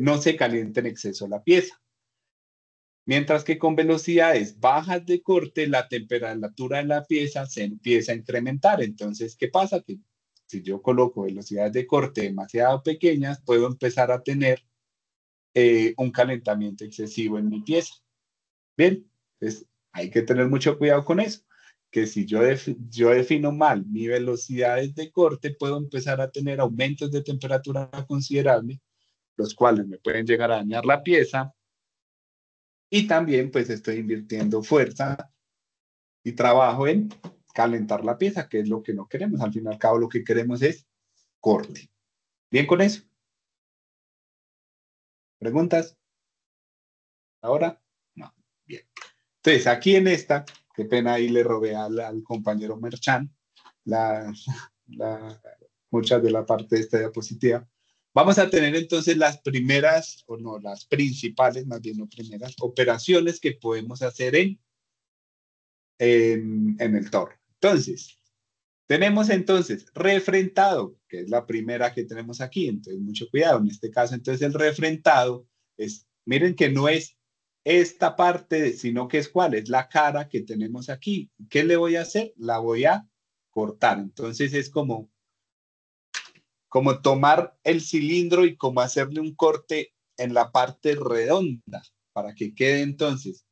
Speaker 4: no se caliente en exceso la pieza. Mientras que con velocidades bajas de corte, la temperatura de la pieza se empieza a incrementar. Entonces, ¿qué pasa? Que si yo coloco velocidades de corte demasiado pequeñas, puedo empezar a tener un calentamiento excesivo en mi pieza. Bien, entonces hay que tener mucho cuidado con eso, que si yo defino mal mi velocidades de corte, puedo empezar a tener aumentos de temperatura considerables, los cuales me pueden llegar a dañar la pieza. Y también pues estoy invirtiendo fuerza y trabajo en calentar la pieza, que es lo que no queremos. Al fin y al cabo lo que queremos es corte. ¿Bien con eso? ¿Preguntas? ¿Ahora? No. Bien. Entonces aquí en esta, qué pena ahí le robé al compañero Merchan muchas de la parte de esta diapositiva. Vamos a tener entonces las primeras, o no, las principales, más bien no primeras, operaciones que podemos hacer en el torno. Entonces, tenemos entonces refrentado, que es la primera que tenemos aquí, entonces mucho cuidado. En este caso, entonces el refrentado es, miren que no es esta parte, sino que es cuál, es la cara que tenemos aquí. ¿Qué le voy a hacer? La voy a cortar. Entonces es como tomar el cilindro y como hacerle un corte en la parte redonda para que quede entonces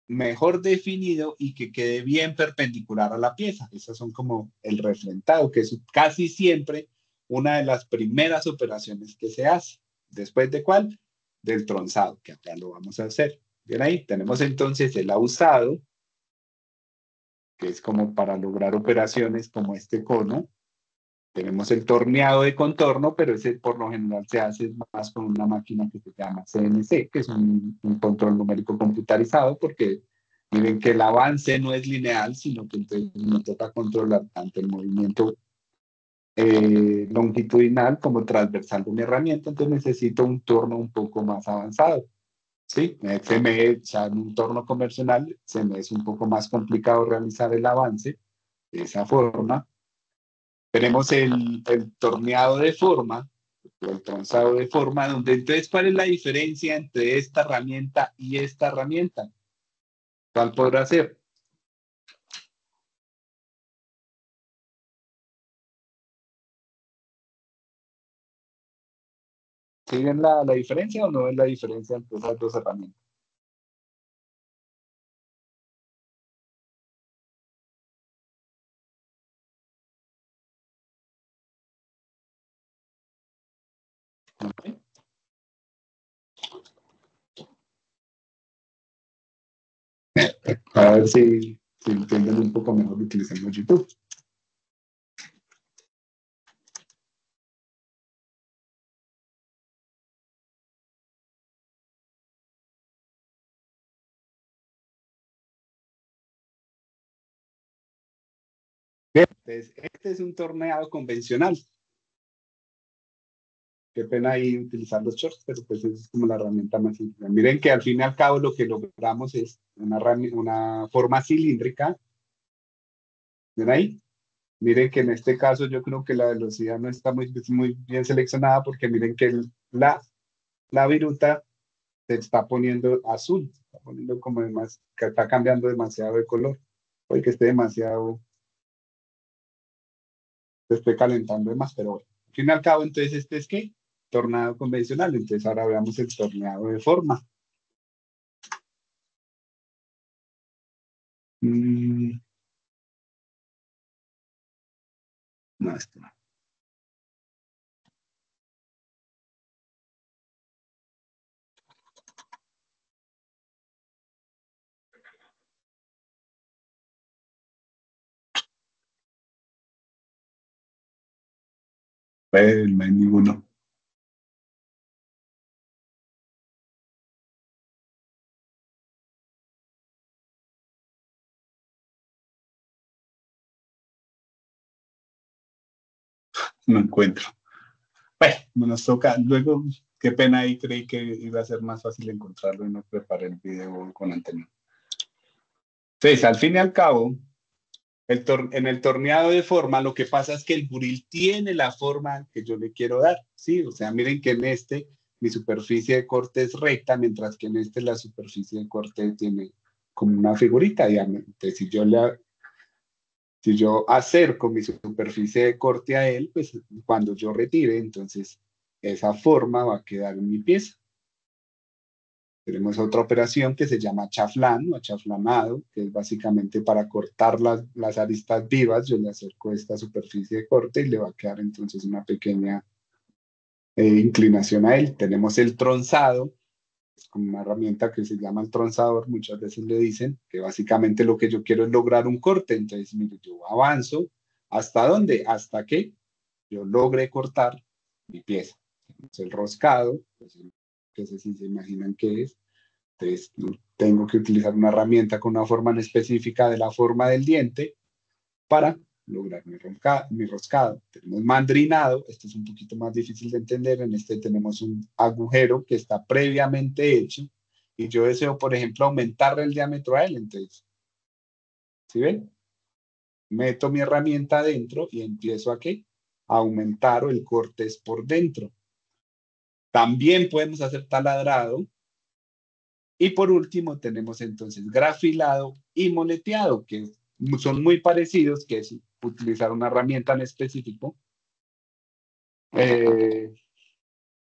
Speaker 4: mejor definido y que quede bien perpendicular a la pieza. Esas son como el refrentado, que es casi siempre una de las primeras operaciones que se hace. ¿Después de cuál? Del tronzado, que acá lo vamos a hacer. Bien ahí, tenemos entonces el ausado, que es como para lograr operaciones como este cono. Tenemos el torneado de contorno, pero ese por lo general se hace más con una máquina que se llama CNC, que es un control numérico computarizado, porque miren que el avance no es lineal, sino que entonces me toca controlar tanto el movimiento longitudinal como transversal de mi herramienta, entonces necesito un torno un poco más avanzado. ¿Sí? Ya en un torno convencional se me es un poco más complicado realizar el avance de esa forma. Tenemos el torneado de forma, el tronzado de forma, donde entonces, ¿cuál es la diferencia entre esta herramienta y esta herramienta? ¿Cuál podrá ser? ¿Sí ven la diferencia o no ven la diferencia entre esas dos herramientas? ¿Okay? A ver si entienden un poco mejor utilizando YouTube. Bien, entonces, este es un torneado convencional. Qué pena ahí utilizar los shorts, pero pues es como la herramienta más simple. Miren que al fin y al cabo lo que logramos es una forma cilíndrica. ¿Ven ahí? Miren que en este caso yo creo que la velocidad no está muy bien seleccionada, porque miren que la viruta se está poniendo azul, se está poniendo como que está cambiando demasiado de color, puede que esté demasiado, se esté calentando de más, pero bueno, Al fin y al cabo, entonces, ¿este es qué? Tornado convencional. Entonces, ahora veamos el torneado de forma. No, esto no. No hay ninguno. No encuentro. Bueno, nos toca. Luego, qué pena ahí, creí que iba a ser más fácil encontrarlo y no preparé el video con anterior. Entonces, al fin y al cabo, en el torneado de forma, lo que pasa es que el buril tiene la forma que yo le quiero dar, ¿sí? O sea, miren que en este mi superficie de corte es recta, mientras que en este la superficie de corte tiene como una figurita, digamos. Entonces, si yo acerco mi superficie de corte a él, pues cuando yo retire, entonces esa forma va a quedar en mi pieza. Tenemos otra operación que se llama chaflán o achaflanado, que es básicamente para cortar las aristas vivas. Yo le acerco esta superficie de corte y le va a quedar entonces una pequeña inclinación a él. Tenemos el tronzado, es como una herramienta que se llama el tronzador, muchas veces le dicen, que básicamente lo que yo quiero es lograr un corte. Entonces, mire, yo avanzo, ¿hasta dónde? Hasta que yo logre cortar mi pieza. Tenemos el roscado, pues, que sé si se imaginan qué es. Entonces, tengo que utilizar una herramienta con una forma en específica de la forma del diente para lograr mi roscado. Tenemos mandrinado, este es un poquito más difícil de entender. En este tenemos un agujero que está previamente hecho y yo deseo, por ejemplo, aumentarle el diámetro a él. Entonces, ¿sí ven? Meto mi herramienta adentro y empiezo a ¿qué? A aumentar o el corte es por dentro. También podemos hacer taladrado. Y por último tenemos entonces grafilado y moleteado, que son muy parecidos, que es utilizar una herramienta en específico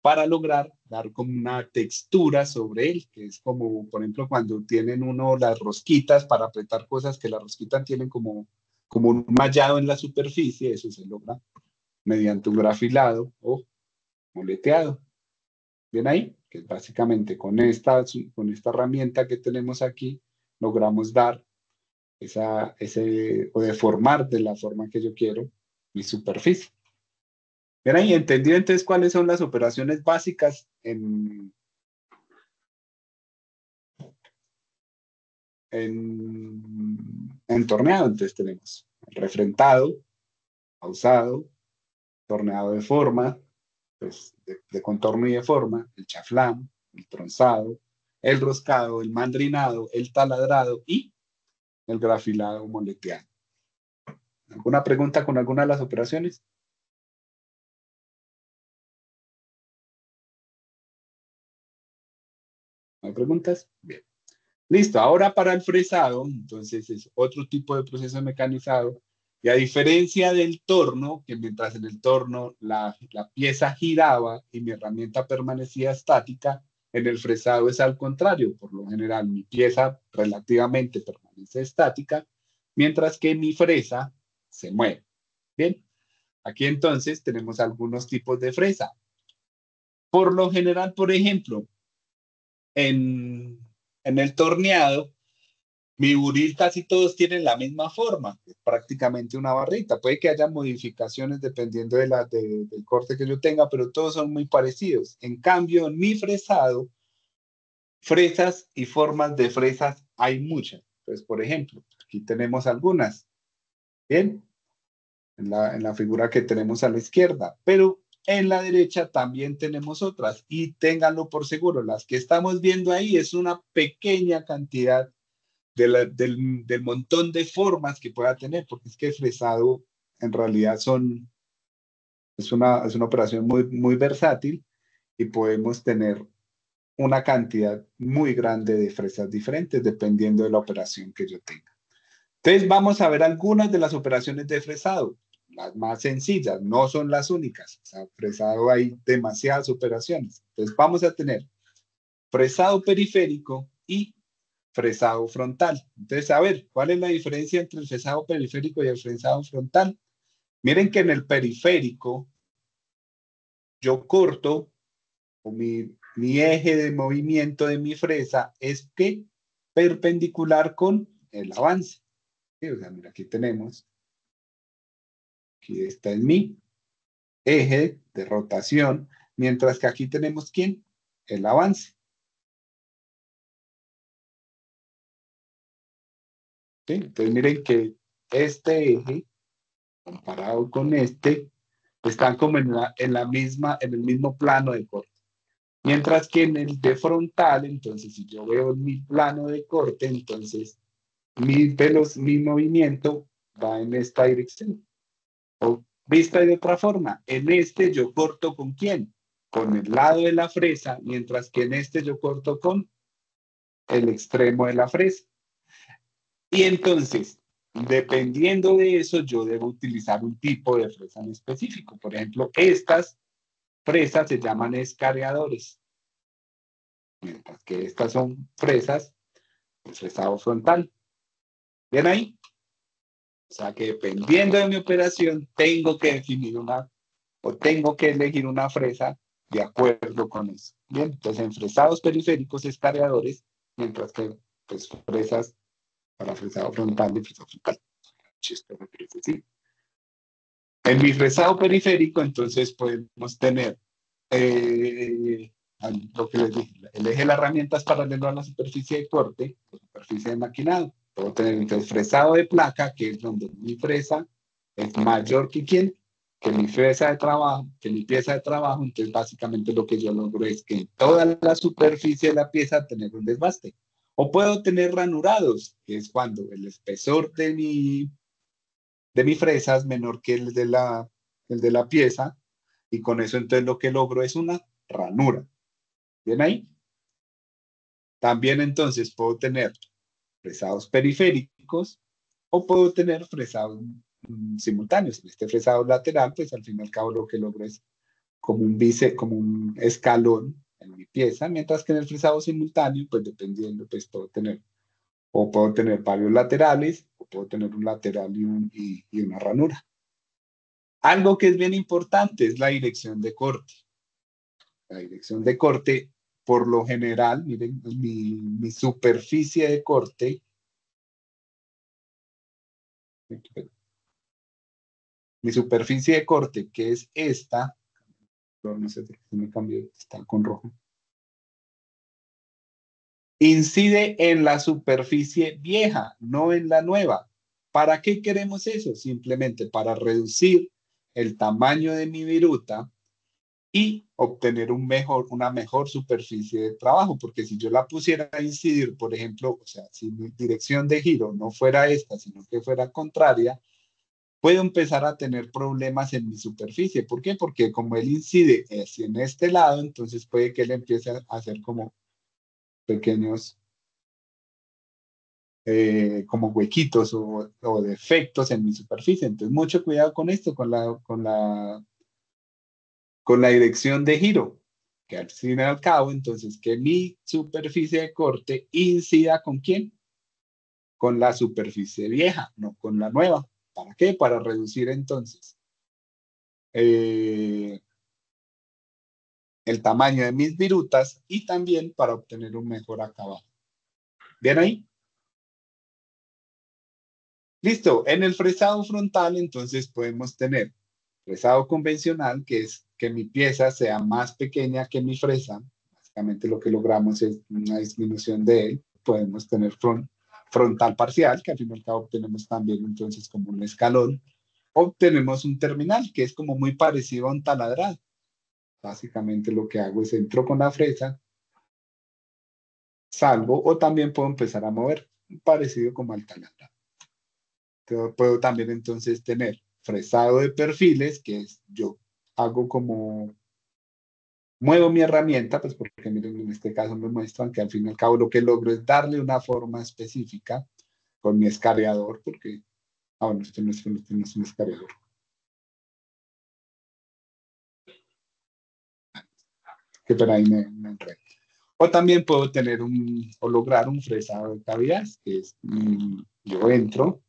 Speaker 4: para lograr dar como una textura sobre él, que es como, por ejemplo, cuando tienen uno las rosquitas para apretar cosas, que las rosquitas tienen como un mallado en la superficie, eso se logra mediante un grafilado o moleteado. ¿Ven ahí? Que básicamente con esta herramienta que tenemos aquí, logramos dar o deformar de la forma que yo quiero mi superficie. ¿Ven ahí? ¿Entendido entonces cuáles son las operaciones básicas en torneado? Entonces tenemos el refrentado, pausado, torneado de forma, pues de contorno y de forma, el chaflán, el tronzado, el roscado, el mandrinado, el taladrado y el grafilado moleteado. ¿Alguna pregunta con alguna de las operaciones? ¿No hay preguntas? Bien. Listo, ahora para el fresado, entonces es otro tipo de proceso mecanizado, y a diferencia del torno, que mientras en el torno la pieza giraba y mi herramienta permanecía estática, en el fresado es al contrario. Por lo general, mi pieza relativamente permanece estática, mientras que mi fresa se mueve. Bien, aquí entonces tenemos algunos tipos de fresa. Por lo general, por ejemplo, en el torneado, mi buril casi todos tienen la misma forma, es prácticamente una barrita. Puede que haya modificaciones dependiendo del corte que yo tenga, pero todos son muy parecidos. En cambio, en mi fresado, fresas y formas de fresas hay muchas. Entonces, por ejemplo, aquí tenemos algunas. Bien, en la figura que tenemos a la izquierda, pero en la derecha también tenemos otras, y ténganlo por seguro, las que estamos viendo ahí es una pequeña cantidad del montón de formas que pueda tener, porque es que el fresado en realidad es una operación muy, muy versátil y podemos tener una cantidad muy grande de fresas diferentes dependiendo de la operación que yo tenga. Entonces vamos a ver algunas de las operaciones de fresado. las más sencillas, no son las únicas. O sea, fresado hay demasiadas operaciones. Entonces vamos a tener fresado periférico y fresado frontal. Entonces, a ver, ¿cuál es la diferencia entre el fresado periférico y el fresado frontal? Miren que en el periférico yo corto, o mi eje de movimiento de mi fresa es que perpendicular con el avance. ¿Sí? O sea, mira, aquí tenemos, aquí está en mi eje de rotación, mientras que aquí tenemos, ¿quién? El avance. ¿Sí? Entonces miren que este eje, comparado con este, están como en el mismo plano de corte. Mientras que en el de frontal, entonces, si yo veo mi plano de corte, entonces mi movimiento va en esta dirección. O vista de otra forma, en este yo corto ¿con quién? Con el lado de la fresa, mientras que en este yo corto con el extremo de la fresa. Y entonces, dependiendo de eso, yo debo utilizar un tipo de fresa en específico. Por ejemplo, estas fresas se llaman escareadores, mientras que estas son fresas de fresado frontal. ¿Bien ahí? O sea que dependiendo de mi operación, tengo que definir tengo que elegir una fresa de acuerdo con eso. Bien, entonces en fresados periféricos es cargadores, mientras que pues fresas para fresado frontal y fresado frontal. Chiste, me parece, sí. En mi fresado periférico, entonces podemos tener lo que les dije, el eje de las herramientas paralelo a la superficie de corte, la superficie de maquinado. Puedo tener entonces fresado de placa, que es donde mi fresa es mayor que quién, que mi fresa de trabajo, que mi pieza de trabajo. Entonces básicamente lo que yo logro es que en toda la superficie de la pieza tener un desbaste. O puedo tener ranurados, que es cuando el espesor de mi fresa es menor que el de la pieza, y con eso entonces lo que logro es una ranura. ¿Bien ahí? También entonces puedo tener fresados periféricos o puedo tener fresados simultáneos. En este fresado lateral, pues al fin y al cabo lo que logro es como como un escalón en mi pieza, mientras que en el fresado simultáneo, pues dependiendo, pues puedo tener varios laterales, o puedo tener un lateral y una ranura. Algo que es bien importante es la dirección de corte. La dirección de corte, por lo general, miren, mi superficie de corte, que es esta, no sé si me cambió, está con rojo, incide en la superficie vieja, no en la nueva. ¿Para qué queremos eso? Simplemente para reducir el tamaño de mi viruta y obtener una mejor superficie de trabajo, porque si yo la pusiera a incidir, por ejemplo, o sea, si mi dirección de giro no fuera esta, sino que fuera contraria, puedo empezar a tener problemas en mi superficie. ¿Por qué? Porque como él incide hacia en este lado, entonces puede que él empiece a hacer como pequeños, como huequitos o defectos en mi superficie. Entonces, mucho cuidado con esto, con la dirección de giro, que al fin y al cabo, entonces, que mi superficie de corte incida ¿con quién? Con la superficie vieja, no con la nueva. ¿Para qué? Para reducir entonces el tamaño de mis virutas y también para obtener un mejor acabado. ¿Bien ahí? Listo. En el fresado frontal, entonces, podemos tener fresado convencional, que es que mi pieza sea más pequeña que mi fresa. Básicamente lo que logramos es una disminución de él. Podemos tener frontal parcial, que al fin y al cabo tenemos también entonces como un escalón. O tenemos un terminal, que es como muy parecido a un taladrar. Básicamente lo que hago es entro con la fresa, salgo, o también puedo empezar a mover, parecido como al taladrar. Puedo también entonces tener fresado de perfiles, que es yo hago como muevo mi herramienta, pues porque miren, en este caso me muestran que al fin y al cabo lo que logro es darle una forma específica con mi escabeador, porque, bueno, este no es un escabeador. que por ahí me enredo. O también puedo tener o lograr un fresado de cavidades, que es, yo entro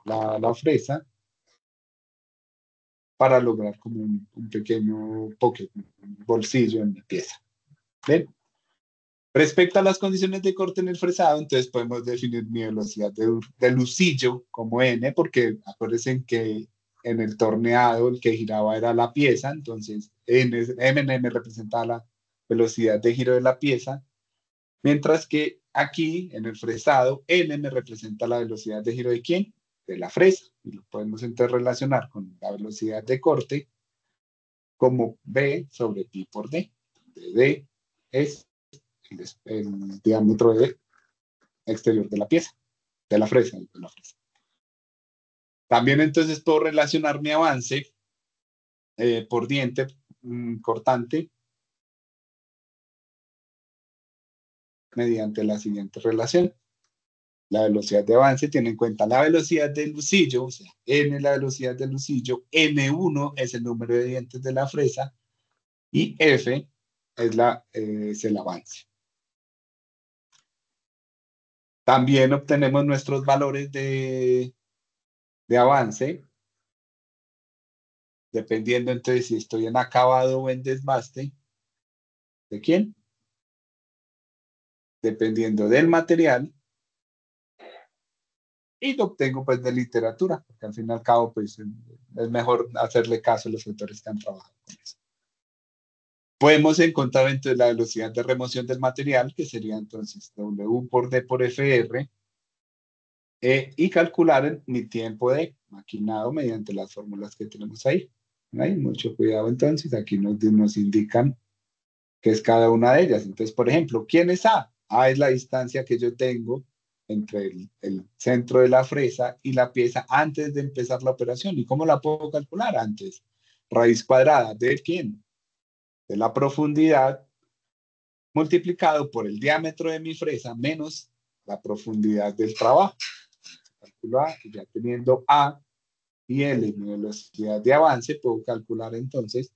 Speaker 4: la fresa para lograr como un pequeño pocket, un bolsillo en mi pieza. ¿Ven? Respecto a las condiciones de corte en el fresado, entonces podemos definir mi velocidad de lucillo como n, porque acuérdense que en el torneado el que giraba era la pieza, entonces m representaba la velocidad de giro de la pieza, mientras que aquí en el fresado n me representa la velocidad de giro de ¿quién? De la fresa, y lo podemos interrelacionar con la velocidad de corte como b sobre pi por d, donde d es el diámetro exterior de la pieza, de la fresa. También entonces puedo relacionar mi avance por diente cortante mediante la siguiente relación. La velocidad de avance tiene en cuenta la velocidad del lucillo, o sea, n es la velocidad del lucillo, n1 es el número de dientes de la fresa y f es el avance. También obtenemos nuestros valores de avance, dependiendo entonces si estoy en acabado o en desbaste. ¿De quién? Dependiendo del material. Y lo obtengo pues de literatura, porque al fin y al cabo pues es mejor hacerle caso a los autores que han trabajado con eso. Podemos encontrar entonces la velocidad de remoción del material, que sería entonces W por D por FR, y calcular mi tiempo de maquinado mediante las fórmulas que tenemos ahí. Hay mucho cuidado entonces, aquí nos indican qué es cada una de ellas. Entonces, por ejemplo, ¿quién es A? A es la distancia que yo tengo entre el centro de la fresa y la pieza antes de empezar la operación. ¿Y cómo la puedo calcular antes? Raíz cuadrada de ¿quién? De la profundidad multiplicado por el diámetro de mi fresa menos la profundidad del trabajo. Calculo A, y ya teniendo A y L, mi velocidad de avance, puedo calcular entonces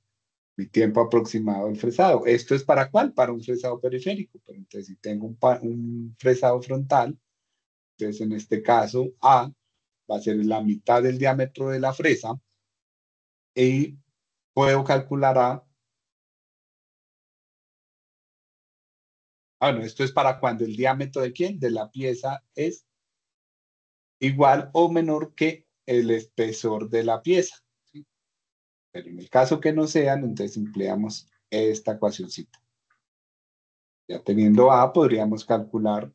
Speaker 4: mi tiempo aproximado del fresado. ¿Esto es para cuál? Para un fresado periférico. Pero entonces, si tengo un fresado frontal, entonces en este caso A va a ser la mitad del diámetro de la fresa y puedo calcular A. Bueno, esto es para cuando el diámetro de ¿quién? De la pieza es igual o menor que el espesor de la pieza. ¿Sí? Pero en el caso que no sean, entonces empleamos esta ecuacióncita. Ya teniendo A, podríamos calcular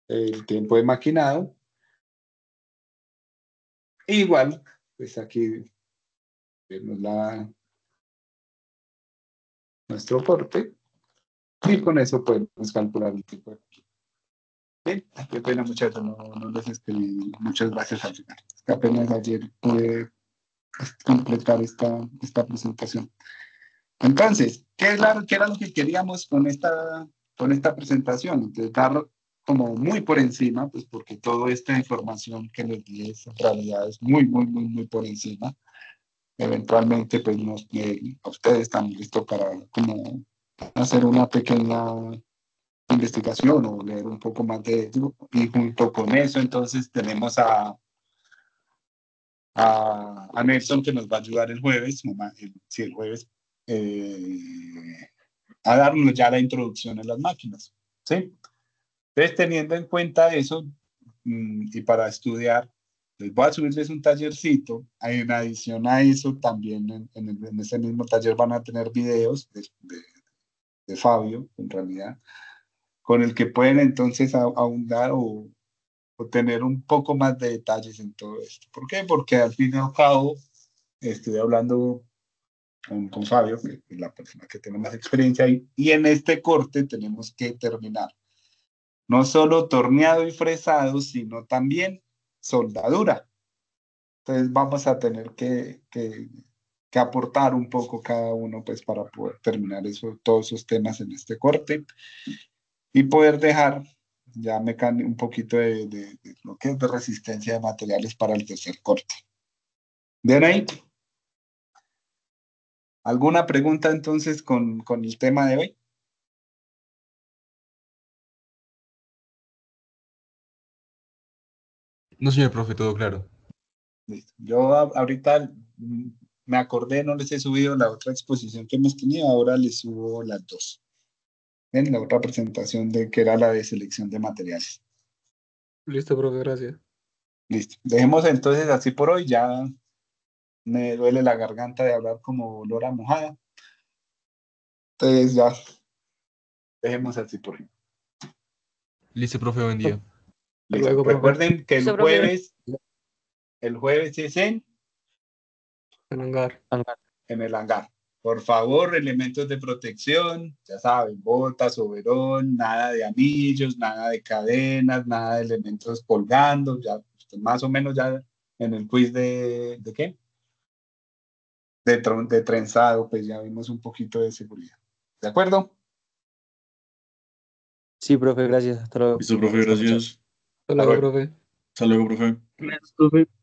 Speaker 4: el tiempo de maquinado. E igual, pues aquí vemos nuestro corte y con eso podemos calcular el tiempo de maquinado. Bien, qué pena muchachos, no les escribí. Muchas gracias al final. Apenas ayer pude completar esta presentación. Entonces, ¿qué era lo que queríamos con esta presentación? Entonces, dar como muy por encima, pues porque toda esta información que les di en realidad es muy, muy, muy, muy por encima. Eventualmente, pues a ustedes también les tocará como hacer una pequeña investigación o leer un poco más de ello. Y junto con eso, entonces, tenemos a Nelson que nos va a ayudar el jueves, el jueves, a darnos ya la introducción a las máquinas, ¿sí? Entonces, teniendo en cuenta eso, y para estudiar, les voy a subirles un tallercito. En adición a eso, también en ese mismo taller van a tener videos de Fabio, en realidad, con el que pueden entonces ahondar o tener un poco más de detalles en todo esto. ¿Por qué? Porque al fin y al cabo, estoy hablando con Fabio, que es la persona que tiene más experiencia ahí, y en este corte tenemos que terminar no solo torneado y fresado, sino también soldadura. Entonces vamos a tener que aportar un poco cada uno pues para poder terminar todos esos temas en este corte y poder dejar ya un poquito de lo que es de resistencia de materiales para el tercer corte. ¿De ahí?
Speaker 1: ¿Alguna pregunta entonces con el tema de hoy?
Speaker 5: No, señor profe, todo claro.
Speaker 1: Listo. Yo ahorita me acordé, no les he subido la otra exposición que hemos tenido, ahora les subo las dos. ¿Ven? La otra presentación de que era la de selección de materiales.
Speaker 6: Listo, profe, gracias.
Speaker 1: Listo. Dejemos entonces así por hoy. Ya me duele la garganta de hablar como lora mojada. Entonces ya dejemos así por hoy.
Speaker 5: Listo, profe, buen día.
Speaker 1: Listo.
Speaker 6: luego, profe.
Speaker 1: Recuerden que
Speaker 7: Listo, profe.
Speaker 1: el jueves es en
Speaker 6: Hangar.
Speaker 1: el hangar. Por favor, elementos de protección, ya saben, botas, overol, nada de anillos, nada de cadenas, nada de elementos colgando, ya más o menos ya en el quiz ¿de qué? De trenzado, pues ya vimos un poquito de seguridad. ¿De acuerdo?
Speaker 8: Sí, profe, gracias. Hasta luego.
Speaker 9: Listo, profe, gracias.
Speaker 6: Hasta luego,
Speaker 1: luego.
Speaker 6: profe.
Speaker 9: Hasta luego, profe.
Speaker 3: Gracias, profe.